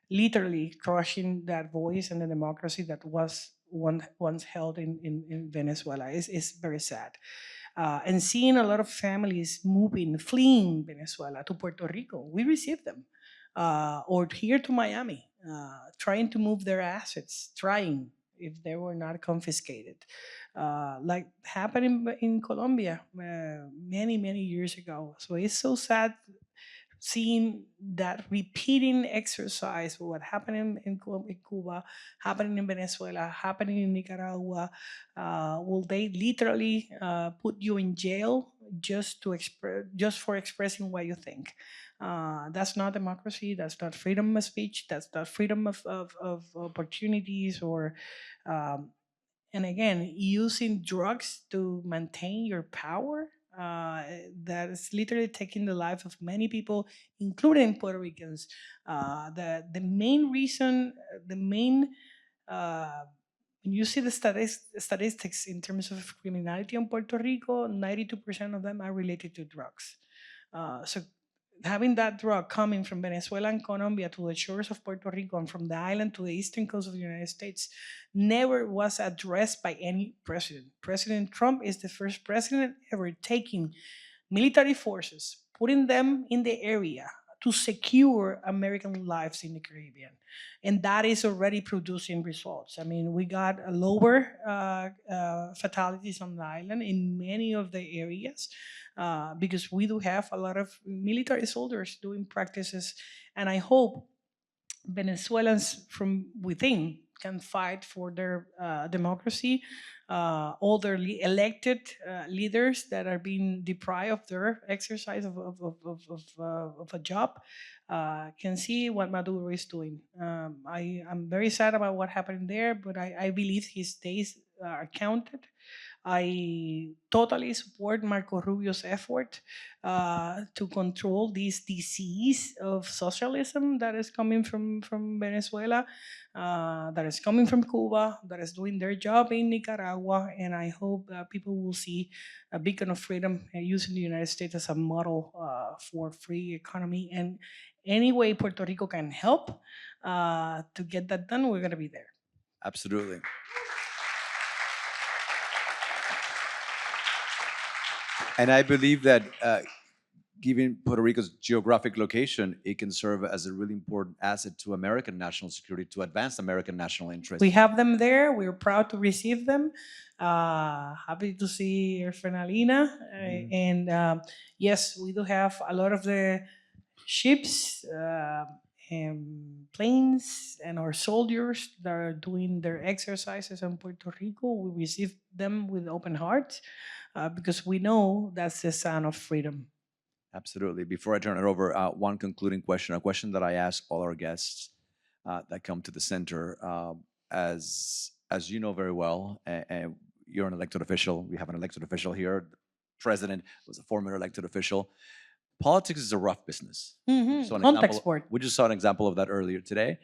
literally crushing that voice and the democracy that was once held in Venezuela. It's very sad. and seeing a lot of families moving, fleeing Venezuela to Puerto Rico. We received them, or here to Miami, trying to move their assets, trying if they were not confiscated, like happened in Colombia many years ago. So it's so sad seeing that repeating exercise, what happened in Cuba, happening in Venezuela, happening in Nicaragua. Will they literally put you in jail just for expressing what you think? That's not democracy. That's not freedom of speech. That's not freedom of opportunities or and again, using drugs to maintain your power, that is literally taking the life of many people, including Puerto Ricans. The main reason, the main when you see the statistics in terms of criminality in Puerto Rico, 92% of them are related to drugs. So having that drug coming from Venezuela and Colombia to the shores of Puerto Rico and from the island to the eastern coast of the United States never was addressed by any president. President Trump is the first president ever taking military forces, putting them in the area to secure American lives in the Caribbean. And that is already producing results. I mean, we got a lower fatalities on the island in many of the areas because we do have a lot of military soldiers doing practices. And I hope Venezuelans from within can fight for their democracy. All their elected leaders that are being deprived of their exercise of a job can see what Maduro is doing. I'm very sad about what happened there, but I believe his days are counted. I totally support Marco Rubio's effort to control this disease of socialism that is coming from Venezuela, that is coming from Cuba, that is doing their job in Nicaragua. And I hope people will see a beacon of freedom using the United States as a model for free economy. And any way Puerto Rico can help to get that done, we're going to be there. Absolutely. And I believe that given Puerto Rico's geographic location, it can serve as a really important asset to American national security, to advance American national interests. We have them there. We're proud to receive them. Happy to see your friend Alina. And yes, we do have a lot of the ships and planes and our soldiers that are doing their exercises in Puerto Rico. We receive them with open hearts because we know that's the sign of freedom. Absolutely. Before I turn it over, one concluding question, a question that I ask all our guests that come to the center. As you know very well, and you're an elected official. We have an elected official here. The president was a former elected official. Politics is a rough business. Contact sport. We just saw an example of that earlier today.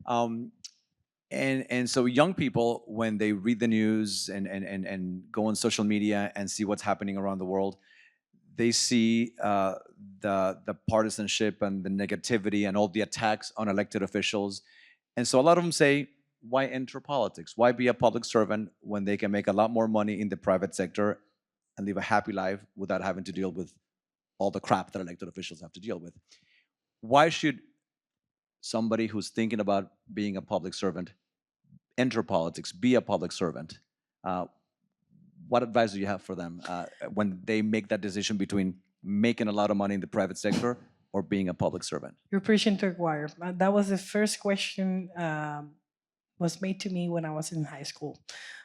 And so young people, when they read the news and go on social media and see what's happening around the world, they see the partisanship and the negativity and all the attacks on elected officials. And so a lot of them say, why enter politics? Why be a public servant when they can make a lot more money in the private sector and live a happy life without having to deal with all the crap that elected officials have to deal with? Why should somebody who's thinking about being a public servant enter politics, be a public servant? What advice do you have for them when they make that decision between making a lot of money in the private sector or being a public servant? You're preaching to the choir. That was the first question was made to me when I was in high school.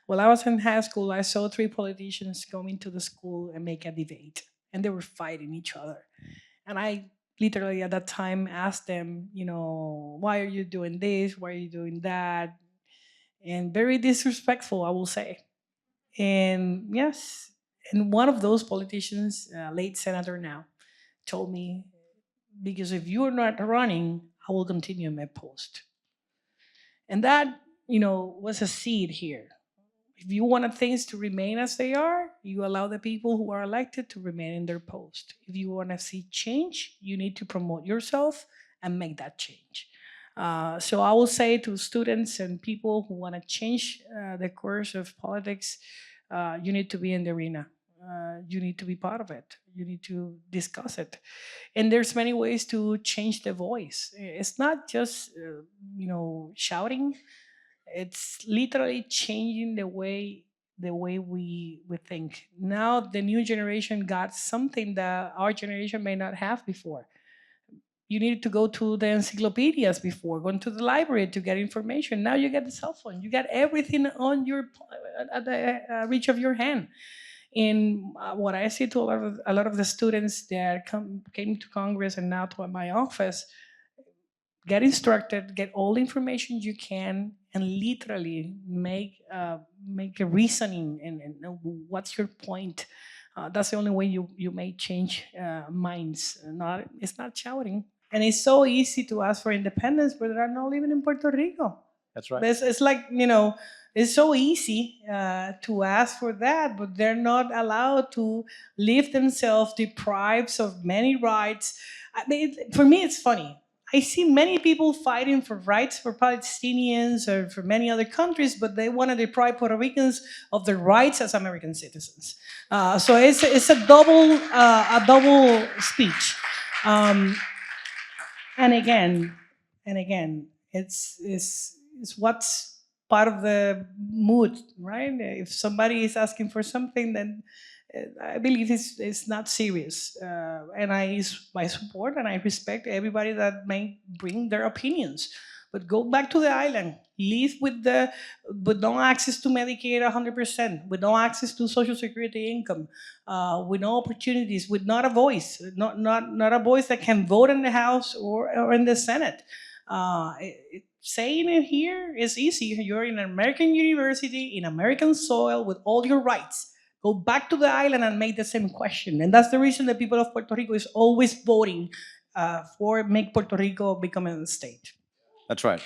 While I was in high school, I saw 3 politicians coming to the school and make a debate, and they were fighting each other. And I literally at that time asked them, why are you doing this? Why are you doing that? And very disrespectful, I will say. And yes, and one of those politicians, late senator now, told me, because if you are not running, I will continue in my post. And that, was a seed here. If you want things to remain as they are, you allow the people who are elected to remain in their post. If you want to see change, you need to promote yourself and make that change. So I will say to students and people who want to change the course of politics, you need to be in the arena. you need to be part of it. You need to discuss it, and there's many ways to change the voice. It's not just shouting. It's literally changing the way we think. Now the new generation got something that our generation may not have before. You needed to go to the encyclopedias before, going to the library to get information. Now you get the cell phone. You got everything on your at the reach of your hand. And what I see to a lot of the students that came to Congress and now to my office, get instructed, get all the information you can, and literally make a reasoning and what's your point. That's the only way you may change minds. It's not shouting. And it's so easy to ask for independence, but they're not living in Puerto Rico. That's right. But it's like, it's so easy to ask for that, but they're not allowed to live themselves deprived of many rights. I mean, for me, it's funny. I see many people fighting for rights for Palestinians or for many other countries, but they want to deprive Puerto Ricans of their rights as American citizens. So it's a double speech. Um, and again, it's what's part of the mood, right? If somebody is asking for something, then I believe it's not serious, and I support and I respect everybody that may bring their opinions. But go back to the island, live with no access to Medicaid 100%, with no access to Social Security income, with no opportunities, with not a voice, not a voice that can vote in the House or in the Senate. Saying it here is easy. You're in an American university, in American soil, with all your rights. Go back to the island and make the same question. And that's the reason the people of Puerto Rico is always voting for make Puerto Rico become a state. That's right.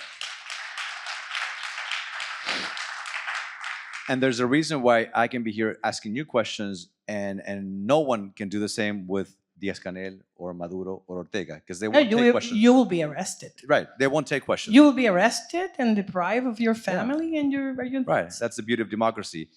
And there's a reason why I can be here asking you questions, and no one can do the same with Díaz-Canel or Maduro or Ortega, because they won't take questions. You will be arrested. Right, they won't take questions. You will be arrested and deprived of your family and your Right, that's the beauty of democracy.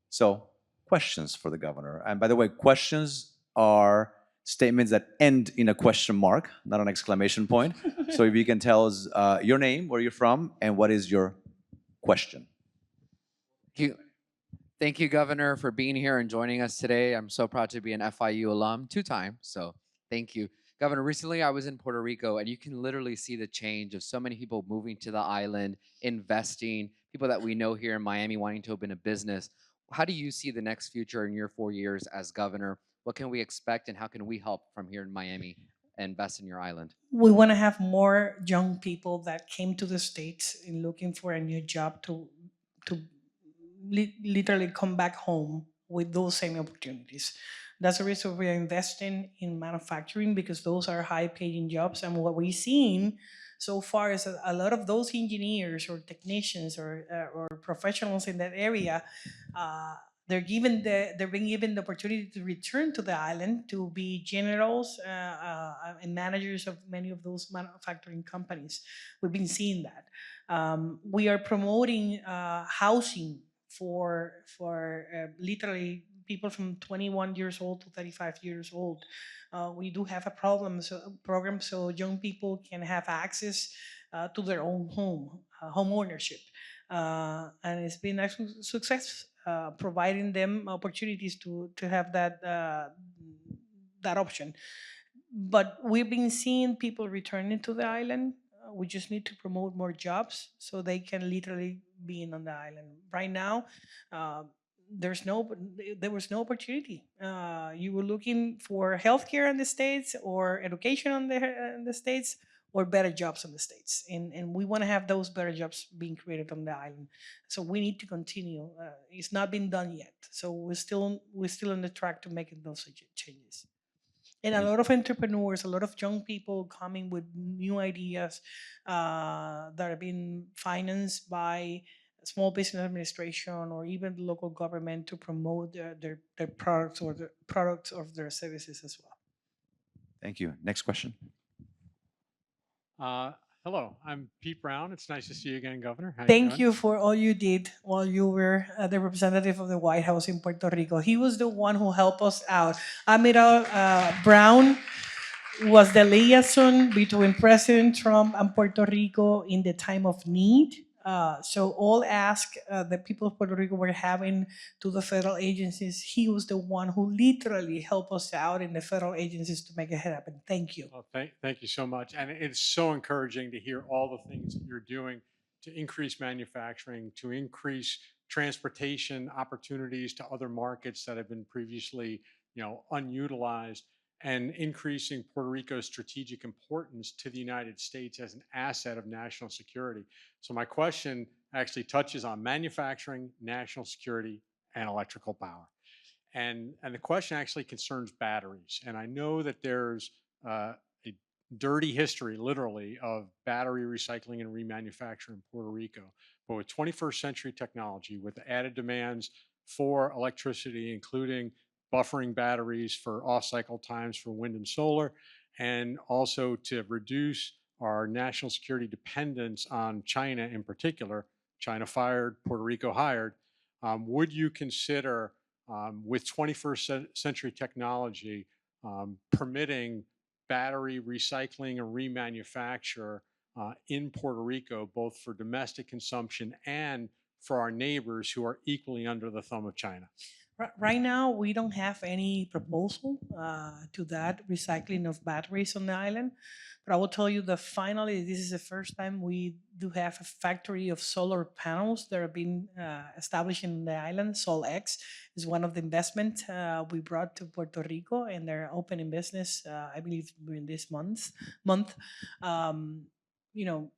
So, questions for the governor. And by the way, questions are statements that end in a question mark, not an exclamation point. So if you can tell us your name, where you're from, and what is your question. Thank you, Governor, for being here and joining us today. I'm so proud to be an FIU alum, 2 times, so thank you. Governor, recently I was in Puerto Rico, and you can literally see the change of so many people moving to the island, investing, people that we know here in Miami wanting to open a business. How do you see the next future in your 4 years as governor? What can we expect, and how can we help from here in Miami invest in your island? We want to have more young people that came to the States in looking for a new job to literally come back home with those same opportunities. That's the reason we're investing in manufacturing, because those are high-paying jobs. And what we've seen so far is a lot of those engineers or technicians or professionals in that area, they're being given the opportunity to return to the island to be generals and managers of many of those manufacturing companies. We've been seeing that. We are promoting housing for literally people from 21 years old to 35 years old. We do have a program so young people can have access to their own home ownership. And it's been a success, providing them opportunities to have that option. But we've been seeing people returning to the island. We just need to promote more jobs so they can literally be on the island. Right now, there was no opportunity. You were looking for healthcare in the States, or education in the States, or better jobs in the States. And we want to have those better jobs being created on the island. So we need to continue. It's not been done yet. So we're still on the track to making those changes. And a lot of entrepreneurs, a lot of young people coming with new ideas that are being financed by Small Business Administration or even the local government to promote their products or the products of their services as well. Thank you. Next question. Hello, I'm Pete Brown. It's nice to see you again, Governor. How Thank doing? you for all you did while you were the representative of the White House in Puerto Rico. He was the one who helped us out. Admiral Brown was the liaison between President Trump and Puerto Rico in the time of need. So all ask the people of Puerto Rico were having to the federal agencies, he was the one who literally helped us out in the federal agencies to make it happen. Thank you. Well, thank you so much. And it's so encouraging to hear all the things that you're doing to increase manufacturing, to increase transportation opportunities to other markets that have been previously, unutilized, and increasing Puerto Rico's strategic importance to the United States as an asset of national security. So my question actually touches on manufacturing, national security, and electrical power. And the question actually concerns batteries. And I know that there's a dirty history, literally, of battery recycling and remanufacture in Puerto Rico. But with 21st century technology, with the added demands for electricity, including buffering batteries for off-cycle times for wind and solar, and also to reduce our national security dependence on China in particular, China fired, Puerto Rico hired, would you consider, with 21st century technology, permitting battery recycling and remanufacture in Puerto Rico, both for domestic consumption and for our neighbors who are equally under the thumb of China? Right now, we don't have any proposal to that recycling of batteries on the island. But I will tell you that finally, this is the first time we do have a factory of solar panels that are being established in the island. SolX is one of the investment we brought to Puerto Rico, and they're opening business, I believe, during this month. Um, you know,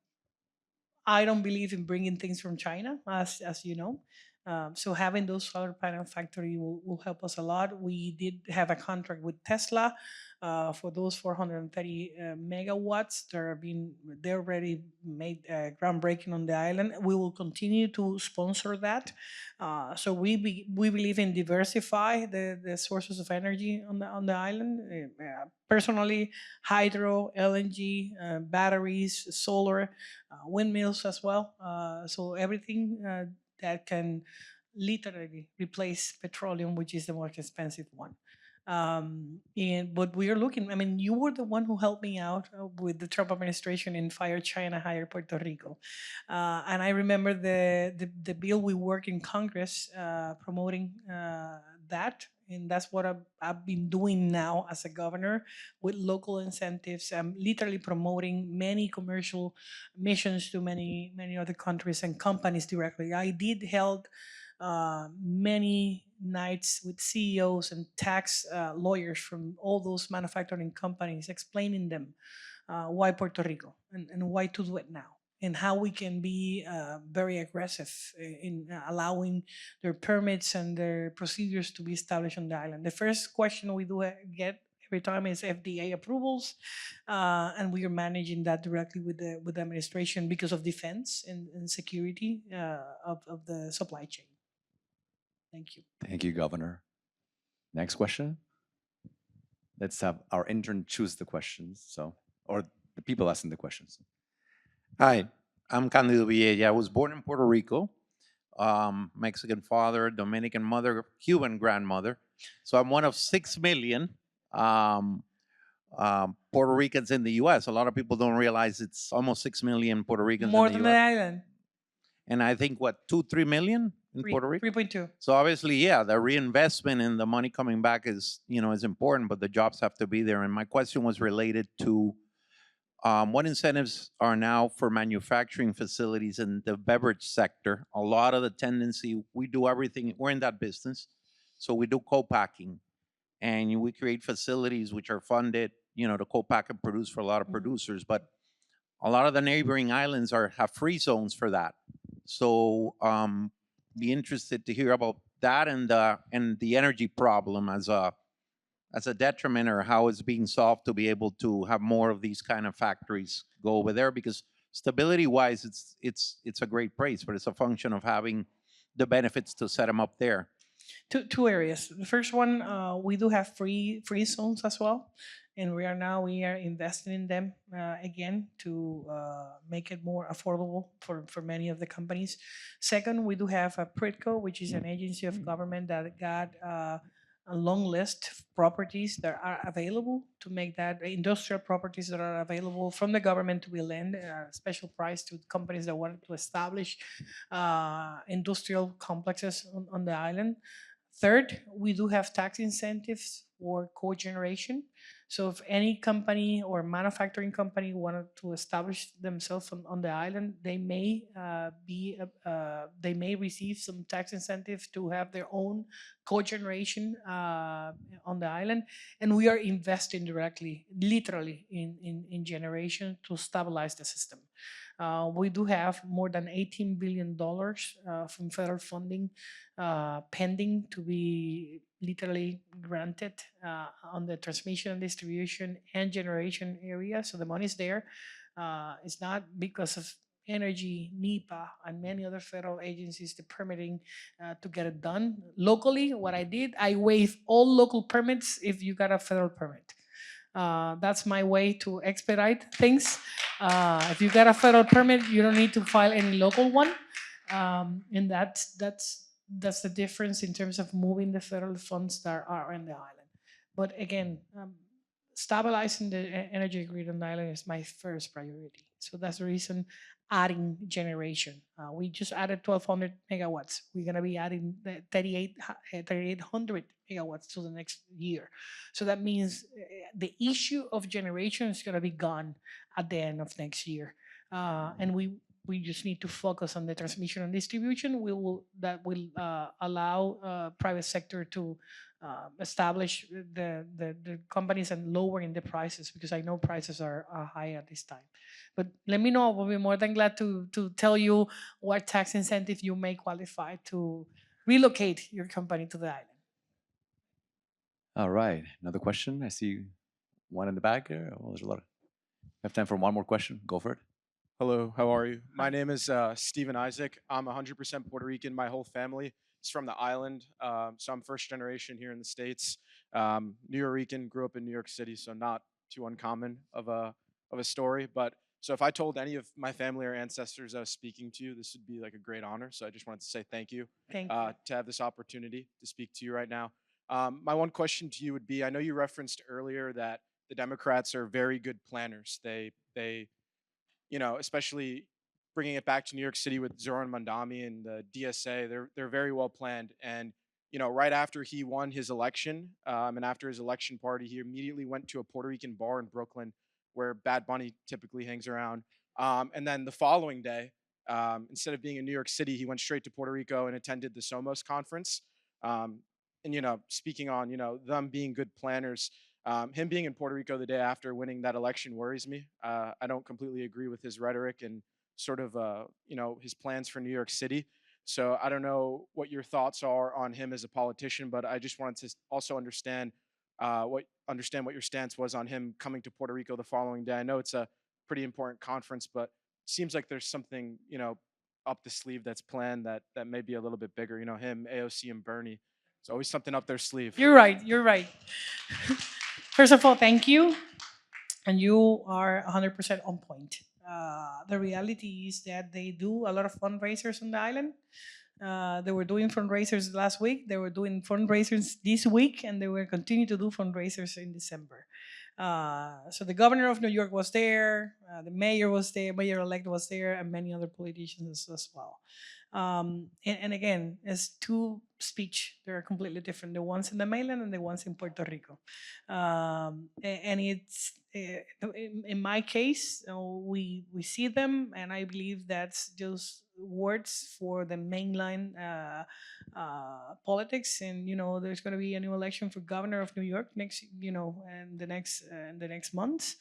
I don't believe in bringing things from China, as you know. So having those solar panel factory will help us a lot. We did have a contract with Tesla for those 430 megawatts. They already made groundbreaking on the island. We will continue to sponsor that. So we believe in diversify the sources of energy on the island. Personally, hydro, LNG, batteries, solar, windmills as well. So everything that can literally replace petroleum, which is the most expensive one. But we are looking. I mean, you were the one who helped me out with the Trump administration in Fire China, Hire Puerto Rico, and I remember the bill we worked in Congress promoting that, and that's what I've been doing now as a governor with local incentives. I'm literally promoting many commercial missions to many other countries and companies directly. I did held many nights with CEOs and tax lawyers from all those manufacturing companies, explaining them why Puerto Rico and why to do it now, and how we can be very aggressive in allowing their permits and their procedures to be established on the island. The first question we do get every time is FDA approvals, and we are managing that directly with the administration because of defense and security of the supply chain. Thank you. Thank you, Governor. Next question. Let's have our intern choose the questions. Or the people asking the questions. Hi, I'm Candido Villella. I was born in Puerto Rico, Mexican father, Dominican mother, Cuban grandmother. So I'm one of 6 million Puerto Ricans in the U.S. A lot of people don't realize it's almost 6 million Puerto Ricans More in than the the U.S. island. And I think, 2-3 million in Puerto Rico? 3.2. So obviously, yeah, the reinvestment and the money coming back is important, but the jobs have to be there. And my question was related to what incentives are now for manufacturing facilities in the beverage sector? A lot of the tendency, we do everything, we're in that business. So we do co-packing, and we create facilities which are funded, to co-pack and produce for a lot of producers. But a lot of the neighboring islands have free zones for that. So be interested to hear about that and the energy problem as a detriment, or how it's being solved to be able to have more of these kind of factories go over there, because stability-wise, it's a great place, but it's a function of having the benefits to set them up there. Two areas. The first one, we do have free zones as well. and we are investing in them again to make it more affordable for many of the companies. Second, we do have a PRITCO, which is an agency of government that got a long list of properties that are available to make that industrial properties that are available from the government to be lent a special price to companies that wanted to establish industrial complexes on the island. Third, we do have tax incentives for cogeneration. So if any company or manufacturing company wanted to establish themselves on the island, they may receive some tax incentive to have their own cogeneration on the island. And we are investing directly, literally, in generation to stabilize the system. We do have more than $18 billion from federal funding pending to be literally granted on the transmission and distribution and generation area. So the money is there. It's not because of energy, NEPA, and many other federal agencies, the permitting to get it done. Locally, what I did, I waived all local permits if you got a federal permit. That's my way to expedite things. If you get a federal permit, you don't need to file any local one. And that's the difference in terms of moving the federal funds that are in the island. But again, stabilizing the energy grid on the island is my first priority. So that's the reason adding generation. We just added 1,200 megawatts. We're going to be adding 3,800 megawatts to the next year. So that means the issue of generation is going to be gone at the end of next year. And we just need to focus on the transmission and distribution. That will allow private sector to establish the companies and lowering the prices, because I know prices are high at this time. But let me know. We'll be more than glad to tell you what tax incentive you may qualify to relocate your company to the island. All right. Another question. I see one in the back here. Well, there's a lot. We have time for one more question. Go for it. Hello, how are you? My name is Stephen Isaac. I'm 100% Puerto Rican. My whole family is from the island. So I'm first generation here in the States. New Yorican, grew up in New York City, so not too uncommon of a story. But so if I told any of my family or ancestors I was speaking to you, this would be like a great honor. So I just wanted to say thank you, Thank you. to have this opportunity to speak to you right now. My one question to you would be, I know you referenced earlier that the Democrats are very good planners. They especially bringing it back to New York City with Zoran Mandami and the DSA, they're very well planned. And right after he won his election, and after his election party, he immediately went to a Puerto Rican bar in Brooklyn, where Bad Bunny typically hangs around. And then the following day, instead of being in New York City, he went straight to Puerto Rico and attended the Somos conference. And speaking on them being good planners. Him being in Puerto Rico the day after winning that election worries me. I don't completely agree with his rhetoric and sort of, his plans for New York City. So I don't know what your thoughts are on him as a politician, but I just wanted to also understand what your stance was on him coming to Puerto Rico the following day. I know it's a pretty important conference, but it seems like there's something up the sleeve that's planned that may be a little bit bigger. Him, AOC, and Bernie. It's always something up their sleeve. You're right. You're right. First of all, thank you. And you are 100% on point. The reality is that they do a lot of fundraisers on the island. They were doing fundraisers last week. They were doing fundraisers this week, and they will continue to do fundraisers in December. So the governor of New York was there, the mayor was there, mayor-elect was there, and many other politicians as well. And again, as two speech, they're completely different. The ones in the mainland and the ones in Puerto Rico. And it's in my case, we see them, and I believe that's just words for the mainline politics. And there's going to be a new election for governor of New York next, and the next month.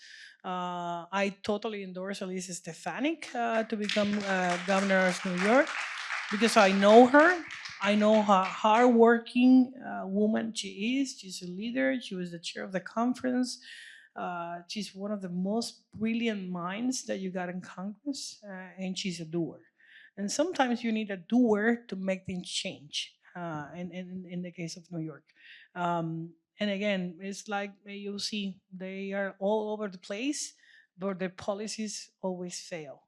I totally endorse Elisa Stefanik to become governor of New York, because I know her. I know how hardworking woman she is. She's a leader. She was the chair of the conference. She's one of the most brilliant minds that you got in Congress, and she's a doer. And sometimes you need a doer to make things change. In the case of New York, And again, it's like you see, they are all over the place, but their policies always fail.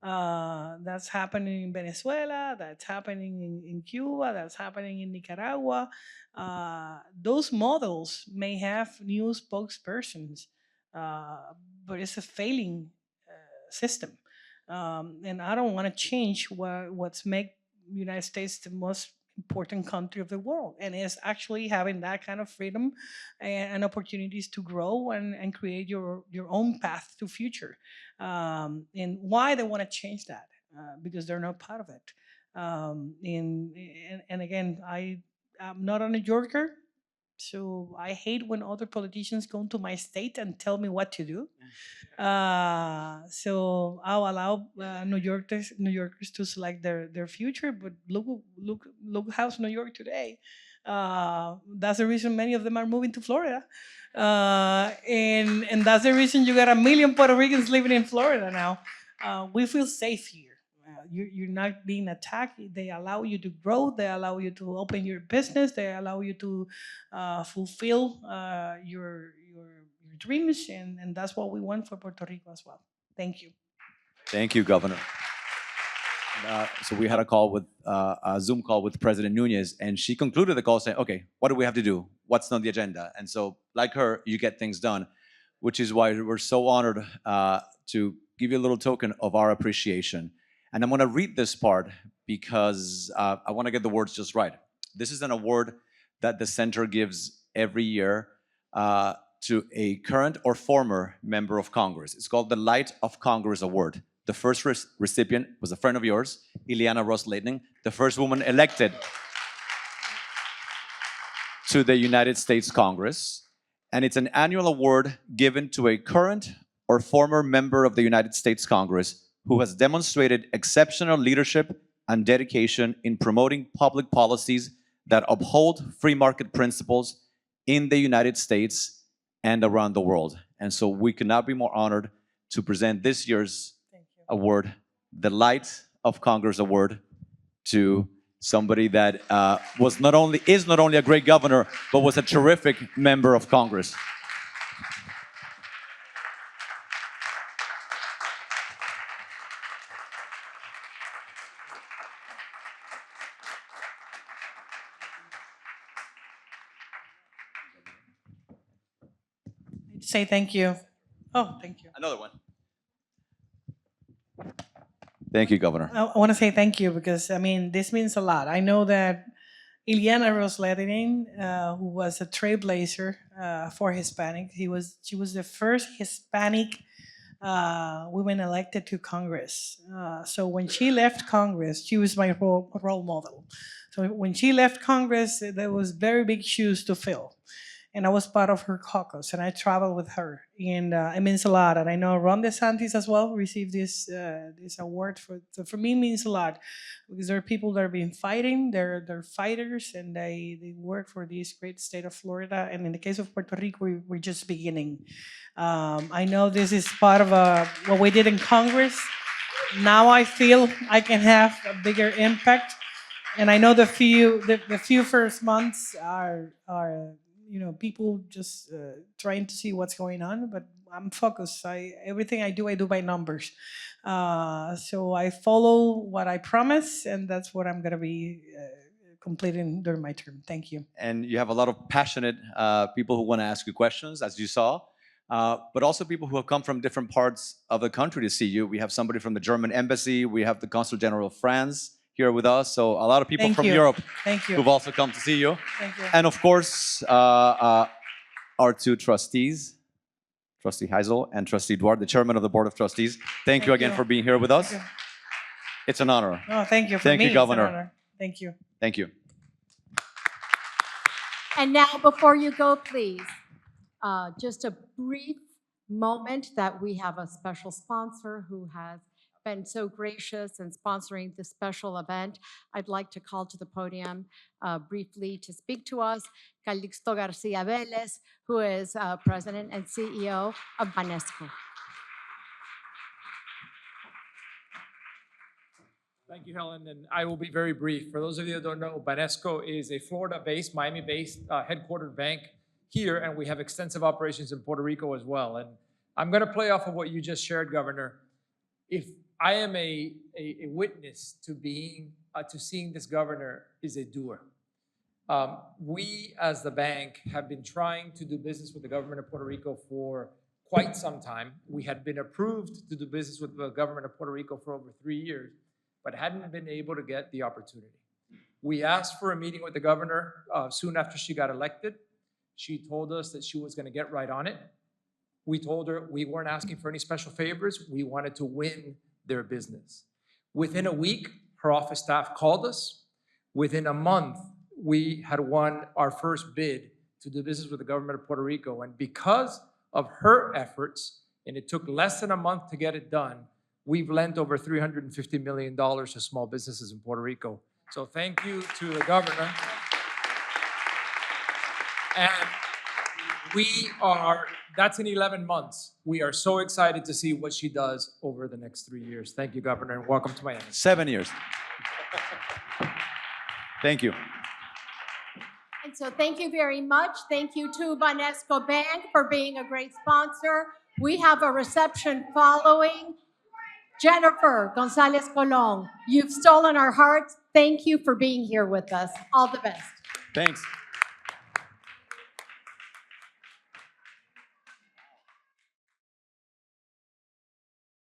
That's happening in Venezuela, that's happening in Cuba, that's happening in Nicaragua. Those models may have new spokespersons, uh, but it's a failing system. And I don't want to change what's make United States the most important country of the world, and is actually having that kind of freedom and opportunities to grow and create your own path to future. And why they want to change that? Because they're not part of it. And again, I'm not a New Yorker, so I hate when other politicians come to my state and tell me what to do. So I'll allow New Yorkers to select their future. But look how's New York today. That's the reason many of them are moving to Florida, and that's the reason you got a million Puerto Ricans living in Florida now. We feel safe here. You're not being attacked. They allow you to grow. They allow you to open your business. They allow you to fulfill your dreams, and that's what we want for Puerto Rico as well. Thank you. Thank you, Governor. So we had a Zoom call with President Nunez, and she concluded the call saying, okay, what do we have to do? What's on the agenda? And so like her, you get things done, which is why we're so honored to give you a little token of our appreciation. And I'm gonna read this part because I wanna get the words just right. This is an award that the center gives every year to a current or former member of Congress. It's called the Light of Congress Award. The first recipient was a friend of yours, Ileana Ros-Lehtinen, the first woman elected to the United States Congress. And it's an annual award given to a current or former member of the United States Congress who has demonstrated exceptional leadership and dedication in promoting public policies that uphold free market principles in the United States and around the world. And so we could not be more honored to present this year's award, the Light of Congress Award, to somebody that is not only a great governor, but was a terrific member of Congress. Say thank you. Oh, thank you. Another one. Thank you, Governor. I want to say thank you because, I mean, this means a lot. I know that Ileana Ros-Lehtinen, who was a trailblazer for Hispanics, she was the first Hispanic woman elected to Congress. So when she left Congress, she was my role model. So when she left Congress, there was very big shoes to fill. And I was part of her caucus, and I traveled with her, and it means a lot. And I know Ron DeSantis as well received this award. So for me, it means a lot because there are people that have been fighting. They're fighters, and they work for this great state of Florida. And in the case of Puerto Rico, we're just beginning. I know this is part of what we did in Congress. Now I feel I can have a bigger impact, and I know the few first months are people just trying to see what's going on, but I'm focused. Everything I do by numbers. So I follow what I promise, and that's what I'm going to be completing during my term. Thank you. And you have a lot of passionate people who want to ask you questions, as you saw, but also people who have come from different parts of the country to see you. We have somebody from the German embassy. We have the Consul General of France here with us. So a lot of people from Europe who've also come to see you. Thank you. And of course, our two trustees, Trustee Heisel and Trustee Duarte, the chairman of the Board of Trustees. Thank you again for being here with us. It's an honor. Oh, thank you. Thank you, Governor. Thank you. Thank you. And now, before you go, please, just a brief moment that we have a special sponsor who has been so gracious in sponsoring this special event. I'd like to call to the podium briefly to speak to us Calixto Garcia Vélez, who is President and CEO of Banesco. Thank you, Helen, and I will be very brief. For those of you that don't know, Banesco is a Florida-based, Miami-based, headquartered bank here, and we have extensive operations in Puerto Rico as well. And I'm going to play off of what you just shared, Governor. If I am a witness to seeing this governor is a doer. We, as the bank, have been trying to do business with the government of Puerto Rico for quite some time. We had been approved to do business with the government of Puerto Rico for over 3 years, but hadn't been able to get the opportunity. We asked for a meeting with the governor soon after she got elected. She told us that she was going to get right on it. We told her we weren't asking for any special favors. We wanted to win their business. Within a week, her office staff called us. Within a month, we had won our first bid to do business with the government of Puerto Rico. And because of her efforts, and it took less than a month to get it done, we've lent over $350 million to small businesses in Puerto Rico. So thank you to the governor. And that's in 11 months. We are so excited to see what she does over the next 3 years. Thank you, Governor, and welcome to Miami. 7 years. Thank you. And so thank you very much. Thank you to Banesco Bank for being a great sponsor. We have a reception following. Jenniffer González Colón, you've stolen our hearts. Thank you for being here with us. All the best. Thanks.